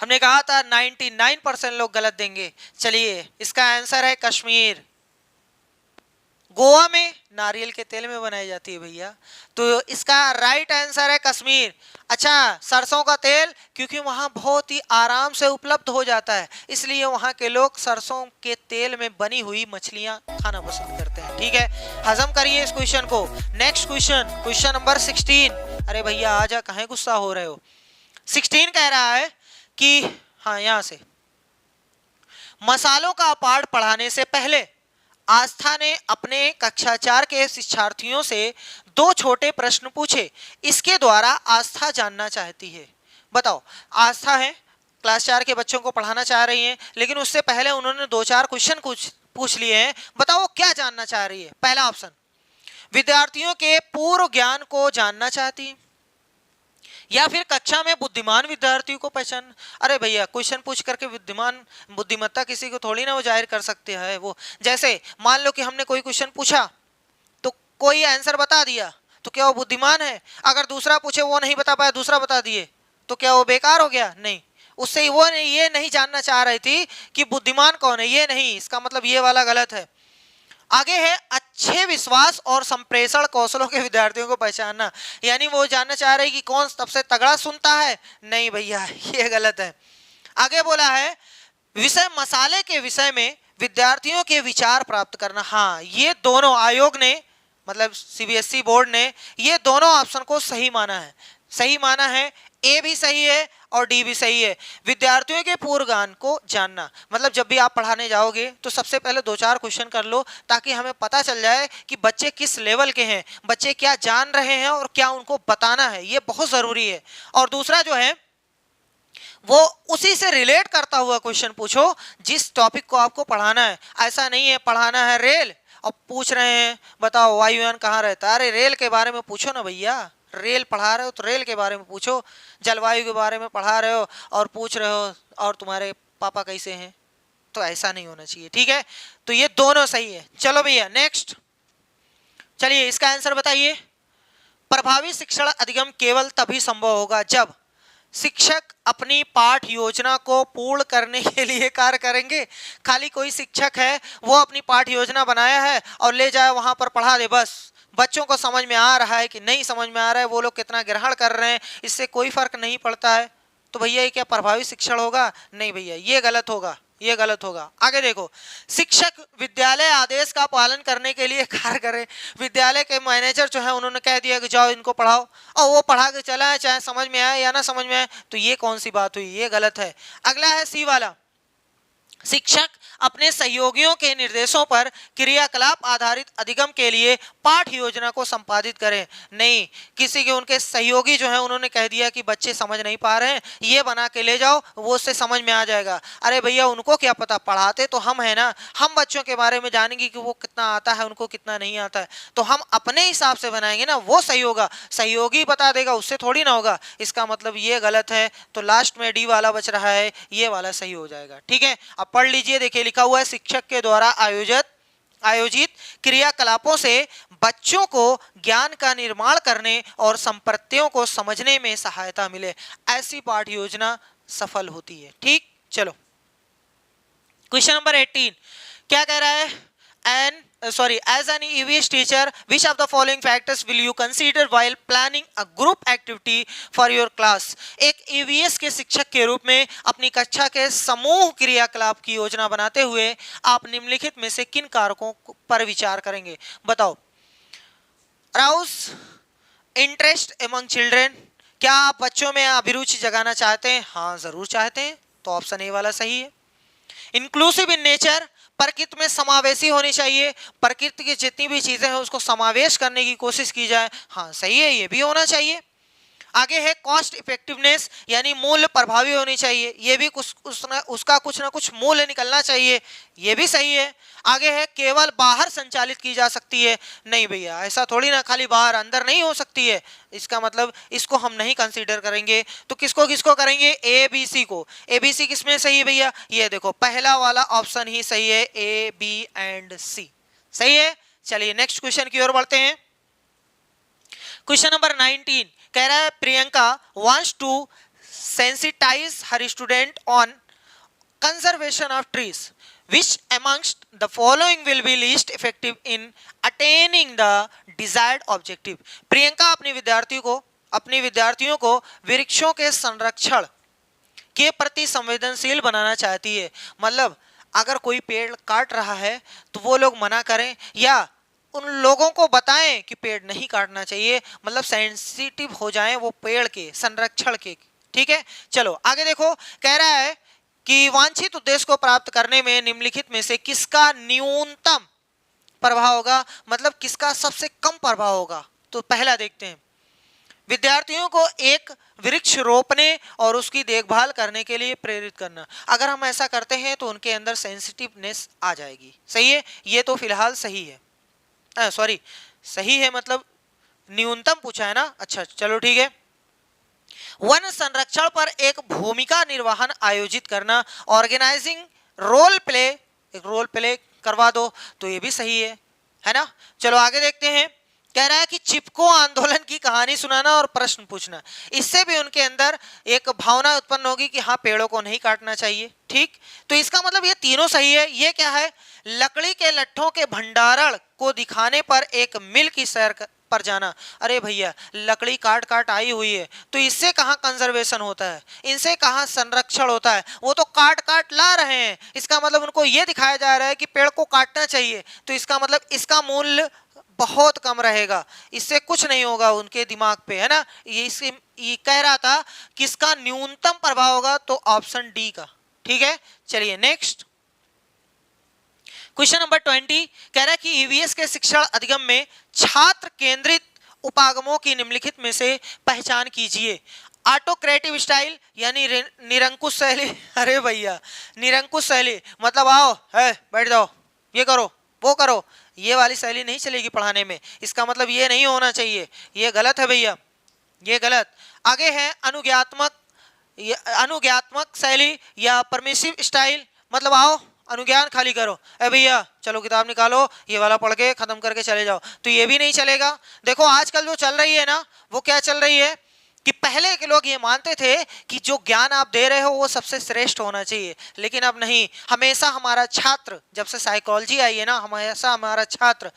हमने कहा था 99% लोग गलत देंगे। चलिए इसका आंसर है कश्मीर। गोवा में नारियल के तेल में बनाई जाती है भैया, तो इसका राइट आंसर है कश्मीर। अच्छा सरसों का तेल क्योंकि वहां बहुत ही आराम से उपलब्ध हो जाता है, इसलिए वहां के लोग सरसों के तेल में बनी हुई मछलियां खाना पसंद करते हैं। ठीक है, हजम करिए इस क्वेश्चन को। Next question, question number 16। अरे भैया आजा, कहीं गुस्सा हो रहे हो? 16 कह रहा है कि हाँ यहां से, मसालों का पाठ पढ़ाने से पहले आस्था ने अपने कक्षा 4 के शिक्षार्थियों से 2 छोटे प्रश्न पूछे। इसके द्वारा आस्था जानना चाहती है। बताओ, आस्था है क्लास 4 के बच्चों को पढ़ाना चाह रही हैं, लेकिन उससे पहले उन्होंने 2-4 क्वेश्चन पूछ लिए हैं। बताओ क्या जानना चाह रही है? पहला ऑप्शन, विद्यार्थियों के पूर्व ज्ञान को जानना चाहती है, या फिर कक्षा में बुद्धिमान विद्यार्थियों को पहचान। अरे भैया क्वेश्चन पूछ करके बुद्धिमत्ता किसी को थोड़ी ना वो जाहिर कर सकते हैं। वो जैसे मान लो कि हमने कोई क्वेश्चन पूछा तो कोई आंसर बता दिया तो क्या वो बुद्धिमान है? अगर दूसरा पूछे वो नहीं बता पाया, दूसरा बता दिए तो क्या वो बेकार हो गया? नहीं, उससे वो ये नहीं जानना चाह रही थी कि बुद्धिमान कौन है, ये नहीं, इसका मतलब ये वाला गलत है। आगे है अच्छे विश्वास और संप्रेषण कौशलों के विद्यार्थियों को पहचानना, यानी वो जानना चाह रहे कि कौन सबसे तगड़ा सुनता है। नहीं भैया ये गलत है। आगे बोला है विषय मसाले के विषय में विद्यार्थियों के विचार प्राप्त करना। हाँ ये दोनों आयोग ने, मतलब सीबीएसई बोर्ड ने ये दोनों ऑप्शन को सही माना है, सही माना है। ए भी सही है और डी भी सही है। विद्यार्थियों के पूर्व ज्ञान को जानना मतलब जब भी आप पढ़ाने जाओगे तो सबसे पहले 2-4 क्वेश्चन कर लो, ताकि हमें पता चल जाए कि बच्चे किस लेवल के हैं, बच्चे क्या जान रहे हैं और क्या उनको बताना है, ये बहुत ज़रूरी है। और दूसरा जो है वो उसी से रिलेट करता हुआ क्वेश्चन पूछो जिस टॉपिक को आपको पढ़ाना है। ऐसा नहीं है पढ़ाना है रेल, अब पूछ रहे हैं बताओ वायुयान कहाँ रहता है। अरे रेल के बारे में पूछो ना भैया, रेल पढ़ा रहे हो तो रेल के बारे में पूछो। जलवायु के बारे में पढ़ा रहे हो और पूछ रहे हो और तुम्हारे पापा कैसे हैं, तो ऐसा नहीं होना चाहिए। ठीक है, तो ये दोनों सही है। चलो भैया नेक्स्ट, चलिए इसका आंसर बताइए। प्रभावी शिक्षण अधिगम केवल तभी संभव होगा जब शिक्षक अपनी पाठ योजना को पूर्ण करने के लिए कार्य करेंगे। खाली कोई शिक्षक है वो अपनी पाठ योजना बनाया है और ले जाए वहां पर पढ़ा दे, बस बच्चों को समझ में आ रहा है कि नहीं समझ में आ रहा है, वो लोग कितना ग्रहण कर रहे हैं, इससे कोई फर्क नहीं पड़ता है, तो भैया ये क्या प्रभावी शिक्षण होगा? नहीं भैया ये गलत होगा। ये गलत होगा। आगे देखो, शिक्षक विद्यालय आदेश का पालन करने के लिए कार्य करे। विद्यालय के मैनेजर जो है उन्होंने कह दिया कि जाओ इनको पढ़ाओ, और वो पढ़ा के चला है, चाहे समझ में आए या ना समझ में आए, तो ये कौन सी बात हुई, ये गलत है। अगला है सी वाला, शिक्षक अपने सहयोगियों के निर्देशों पर क्रियाकलाप आधारित अधिगम के लिए पाठ योजना को संपादित करें। नहीं, किसी के उनके सहयोगी जो है उन्होंने कह दिया कि बच्चे समझ नहीं पा रहे हैं, ये बना के ले जाओ, वो उससे समझ में आ जाएगा। अरे भैया, उनको क्या पता, पढ़ाते तो हम है ना, हम बच्चों के बारे में जानेंगे कि वो कितना आता है, उनको कितना नहीं आता है, तो हम अपने हिसाब से बनाएंगे ना, वो सही होगा। सहयोगी बता देगा, उससे थोड़ी ना होगा। इसका मतलब ये गलत है, तो लास्ट में डी वाला बच रहा है, ये वाला सही हो जाएगा। ठीक है, अब पढ़ लीजिए, देखिए लिखा हुआ है, शिक्षक के द्वारा आयोजित क्रियाकलापों से बच्चों को ज्ञान का निर्माण करने और संप्रत्तियों को समझने में सहायता मिले, ऐसी पाठ योजना सफल होती है। ठीक, चलो क्वेश्चन नंबर 18 क्या कह रहा है, as an EVS teacher, which of the following factors will you consider while planning a group activity for your class? एक EVS के शिक्षक के रूप में अपनी कक्षा के समूह क्रियाकलाप की योजना बनाते हुए आप निम्नलिखित में से किन कारकों पर विचार करेंगे, बताओ। अराउज इंटरेस्ट एमंग चिल्ड्रेन, क्या आप बच्चों में अभिरुचि जगाना चाहते हैं? हाँ, जरूर चाहते हैं, तो ऑप्शन ए वाला सही है। इंक्लूसिव इन नेचर, प्रकृति में समावेशी होनी चाहिए, प्रकृति की जितनी भी चीजें हैं उसको समावेश करने की कोशिश की जाए, हाँ सही है, ये भी होना चाहिए। आगे है कॉस्ट इफेक्टिवनेस, यानी मूल्य प्रभावी होनी चाहिए, ये भी उसका कुछ ना कुछ मूल्य निकलना चाहिए, ये भी सही है। आगे है केवल बाहर संचालित की जा सकती है, नहीं भैया ऐसा थोड़ी ना, खाली बाहर, अंदर नहीं हो सकती है, इसका मतलब इसको हम नहीं कंसीडर करेंगे। तो किसको किसको करेंगे, ए बी सी को। ए बी सी किसमें सही है भैया, ये देखो पहला वाला ऑप्शन ही सही है, ए बी एंड सी सही है। चलिए नेक्स्ट क्वेश्चन की ओर बढ़ते हैं। क्वेश्चन नंबर 19 कह रहा है, Priyanka wants to sensitize her student on conservation of trees. Which amongst the following will be least effective in attaining the desired objective? Priyanka अपने विद्यार्थियों को वृक्षों के संरक्षण के प्रति संवेदनशील बनाना चाहती है। मतलब अगर कोई पेड़ काट रहा है तो वो लोग मना करें, या उन लोगों को बताएं कि पेड़ नहीं काटना चाहिए, मतलब सेंसिटिव हो जाएं वो पेड़ के संरक्षण के। ठीक है, चलो आगे देखो, कह रहा है कि वांछित उद्देश्य को प्राप्त करने में निम्नलिखित में से किसका न्यूनतम प्रभाव होगा, मतलब किसका सबसे कम प्रभाव होगा। तो पहला देखते हैं, विद्यार्थियों को एक वृक्ष रोपने और उसकी देखभाल करने के लिए प्रेरित करना। अगर हम ऐसा करते हैं तो उनके अंदर सेंसिटिवनेस आ जाएगी। सही है, ये तो फिलहाल सही है, सॉरी सही है मतलब न्यूनतम पूछा है ना। अच्छा चलो ठीक है। वन संरक्षण पर एक भूमिका निर्वहन आयोजित करना, ऑर्गेनाइजिंग रोल प्ले, एक रोल प्ले करवा दो, तो ये भी सही है ना। चलो आगे देखते हैं, कह रहा है कि चिपको आंदोलन की कहानी सुनाना और प्रश्न पूछना। इससे भी उनके अंदर एक भावना उत्पन्न होगी कि हाँ पेड़ों को नहीं काटना चाहिए। ठीक, तो इसका मतलब ये तीनों सही है। ये क्या है, लकड़ी के लट्ठों के भंडारण को दिखाने पर एक मिल की सैर पर जाना। अरे भैया लकड़ी काट काट आई हुई है, तो इससे कहाँ कंजर्वेशन होता है, इनसे कहाँ संरक्षण होता है, वो तो काट काट ला रहे हैं। इसका मतलब उनको ये दिखाया जा रहा है कि पेड़ को काटना चाहिए, तो इसका मतलब इसका मूल्य बहुत कम रहेगा, इससे कुछ नहीं होगा उनके दिमाग पे, है ना। ये कह रहा था किसका न्यूनतम प्रभाव होगा, तो ऑप्शन डी का। ठीक है, चलिए नेक्स्ट क्वेश्चन नंबर 20 कह रहा है कि ईवीएस के शिक्षण अधिगम में छात्र केंद्रित उपागमों की निम्नलिखित में से पहचान कीजिए। ऑटोक्रेटिव स्टाइल यानी निरंकुश शैली। अरे भैया निरंकुश शैली मतलब आओ है बैठ जाओ, ये करो वो करो, ये वाली शैली नहीं चलेगी पढ़ाने में। इसका मतलब ये नहीं होना चाहिए, ये गलत है भैया, ये गलत। आगे है अनुज्ञात्मक शैली या परमिसिव स्टाइल, मतलब आओ अनुज्ञान खाली करो, ए भैया चलो किताब निकालो, ये वाला पढ़ के खत्म करके चले जाओ, तो ये भी नहीं चलेगा। देखो आजकल जो चल रही है ना, वो क्या चल रही है कि पहले के लोग ये मानते थे कि जो ज्ञान आप दे रहे हो वो सबसे श्रेष्ठ होना चाहिए, लेकिन अब नहीं। हमेशा हमारा छात्र, जब से साइकोलॉजी आई है ना, हमेशा हमारा छात्र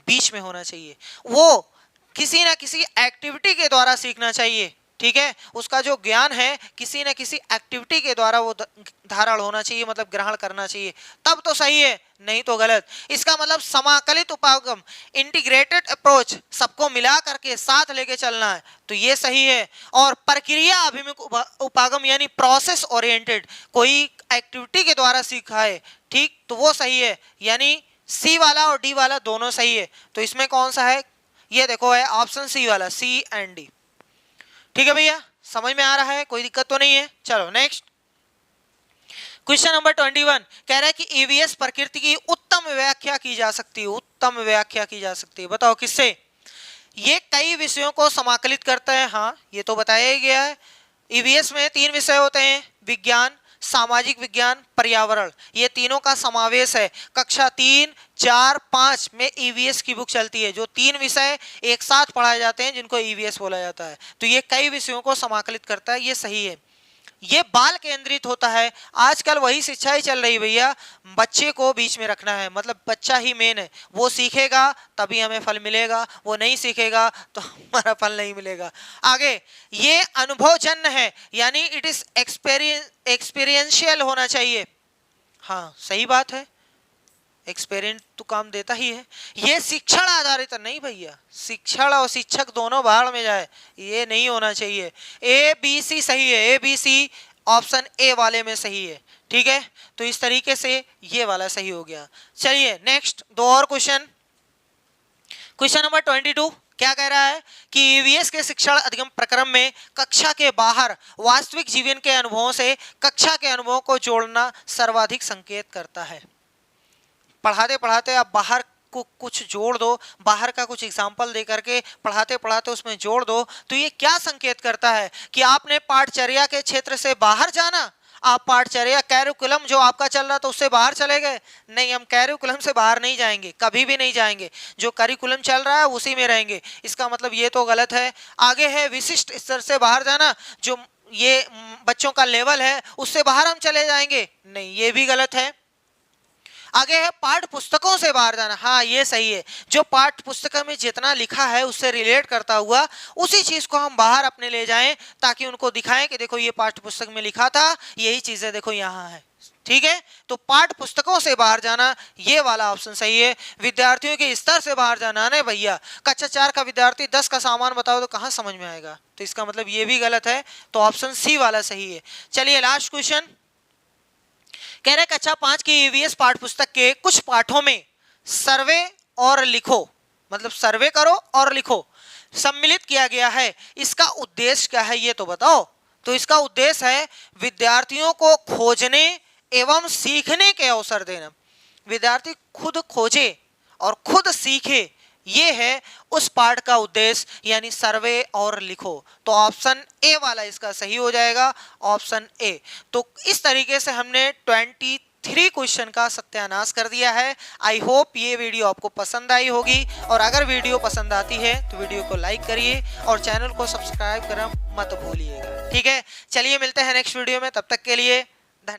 बीच में होना चाहिए, वो किसी ना किसी एक्टिविटी के द्वारा सीखना चाहिए। ठीक है, उसका जो ज्ञान है किसी न किसी एक्टिविटी के द्वारा वो धारण होना चाहिए, मतलब ग्रहण करना चाहिए, तब तो सही है, नहीं तो गलत। इसका मतलब समाकलित उपागम, इंटीग्रेटेड अप्रोच, सबको मिला करके साथ लेके चलना है, तो ये सही है। और प्रक्रिया अभिमुख उपागम यानी प्रोसेस ओरिएंटेड, कोई एक्टिविटी के द्वारा सीखा है, ठीक, तो वो सही है, यानी सी वाला और डी वाला दोनों सही है। तो इसमें कौन सा है, ये देखो है ऑप्शन सी वाला, सी एंड डी। ठीक है भैया, समझ में आ रहा है, कोई दिक्कत तो नहीं है। चलो नेक्स्ट क्वेश्चन नंबर 21 कह रहा है कि ईवीएस प्रकृति की उत्तम व्याख्या की जा सकती है, उत्तम व्याख्या की जा सकती है, बताओ किससे। ये कई विषयों को समाकलित करता है, हाँ ये तो बताया ही गया है। ईवीएस में 3 विषय होते हैं, विज्ञान, सामाजिक विज्ञान, पर्यावरण, ये तीनों का समावेश है। कक्षा 3, 4, 5 में ईवीएस की बुक चलती है, जो 3 विषय एक साथ पढ़ाए जाते हैं जिनको ईवीएस बोला जाता है। तो ये कई विषयों को समाकलित करता है, ये सही है। ये बाल केंद्रित होता है, आजकल वही शिक्षा ही चल रही भैया, बच्चे को बीच में रखना है, मतलब बच्चा ही मेन है, वो सीखेगा तभी हमें फल मिलेगा, वो नहीं सीखेगा तो हमारा फल नहीं मिलेगा। आगे ये अनुभवजन्य है, यानी इट इज एक्सपीरियंशियल होना चाहिए, हाँ सही बात है, एक्सपेरिमेंट तो काम देता ही है। ये शिक्षण आधारित नहीं भैया, शिक्षण और शिक्षक दोनों बाहर में जाए, ये नहीं होना चाहिए। ए बी सी सही है, ए बी सी ऑप्शन ए वाले में सही है, ठीक है, तो इस तरीके से ये वाला सही हो गया। चलिए नेक्स्ट 2 और क्वेश्चन। क्वेश्चन नंबर 22 क्या कह रहा है कि ईवीएस के शिक्षण अधिगम प्रक्रम में कक्षा के बाहर वास्तविक जीवन के अनुभवों से कक्षा के अनुभवों को जोड़ना सर्वाधिक संकेत करता है। पढ़ाते पढ़ाते आप बाहर को कुछ जोड़ दो, बाहर का कुछ एग्जाम्पल दे करके पढ़ाते पढ़ाते उसमें जोड़ दो, तो ये क्या संकेत करता है कि आपने पाठचर्या के क्षेत्र से बाहर जाना। आप पाठचर्या कैरिकुलम जो आपका चल रहा था उससे बाहर चले गए, नहीं हम कैरिकुलम से बाहर नहीं जाएंगे, कभी भी नहीं जाएंगे, जो करिकुलम चल रहा है उसी में रहेंगे, इसका मतलब ये तो गलत है। आगे है विशिष्ट स्तर से बाहर जाना, जो ये बच्चों का लेवल है उससे बाहर हम चले जाएंगे, नहीं ये भी गलत है। आगे है पाठ्य पुस्तकों से बाहर जाना, हाँ ये सही है, जो पाठ्य पुस्तक में जितना लिखा है उससे रिलेट करता हुआ उसी चीज को हम बाहर अपने ले जाएं, ताकि उनको दिखाएं कि देखो ये पाठ्य पुस्तक में लिखा था, यही चीजें देखो यहाँ है, ठीक है। तो पाठ्य पुस्तकों से बाहर जाना, ये वाला ऑप्शन सही है। विद्यार्थियों के स्तर से बाहर जाना, नहीं भैया कक्षा 4 का विद्यार्थी 10 का सामान बताओ तो कहाँ समझ में आएगा, तो इसका मतलब ये भी गलत है, तो ऑप्शन सी वाला सही है। चलिए लास्ट क्वेश्चन कह रहे कक्षा 5 की ईवीएस पाठ्य पुस्तक के कुछ पाठों में सर्वे और लिखो, मतलब सर्वे करो और लिखो सम्मिलित किया गया है, इसका उद्देश्य क्या है ये तो बताओ। तो इसका उद्देश्य है विद्यार्थियों को खोजने एवं सीखने के अवसर देना, विद्यार्थी खुद खोजे और खुद सीखे, ये है उस पाठ का उद्देश्य, यानी सर्वे और लिखो। तो ऑप्शन ए वाला इसका सही हो जाएगा, ऑप्शन ए। तो इस तरीके से हमने 23 क्वेश्चन का सत्यानाश कर दिया है। आई होप ये वीडियो आपको पसंद आई होगी, और अगर वीडियो पसंद आती है तो वीडियो को लाइक करिए और चैनल को सब्सक्राइब करना मत भूलिएगा, ठीक है। चलिए मिलते हैं नेक्स्ट वीडियो में, तब तक के लिए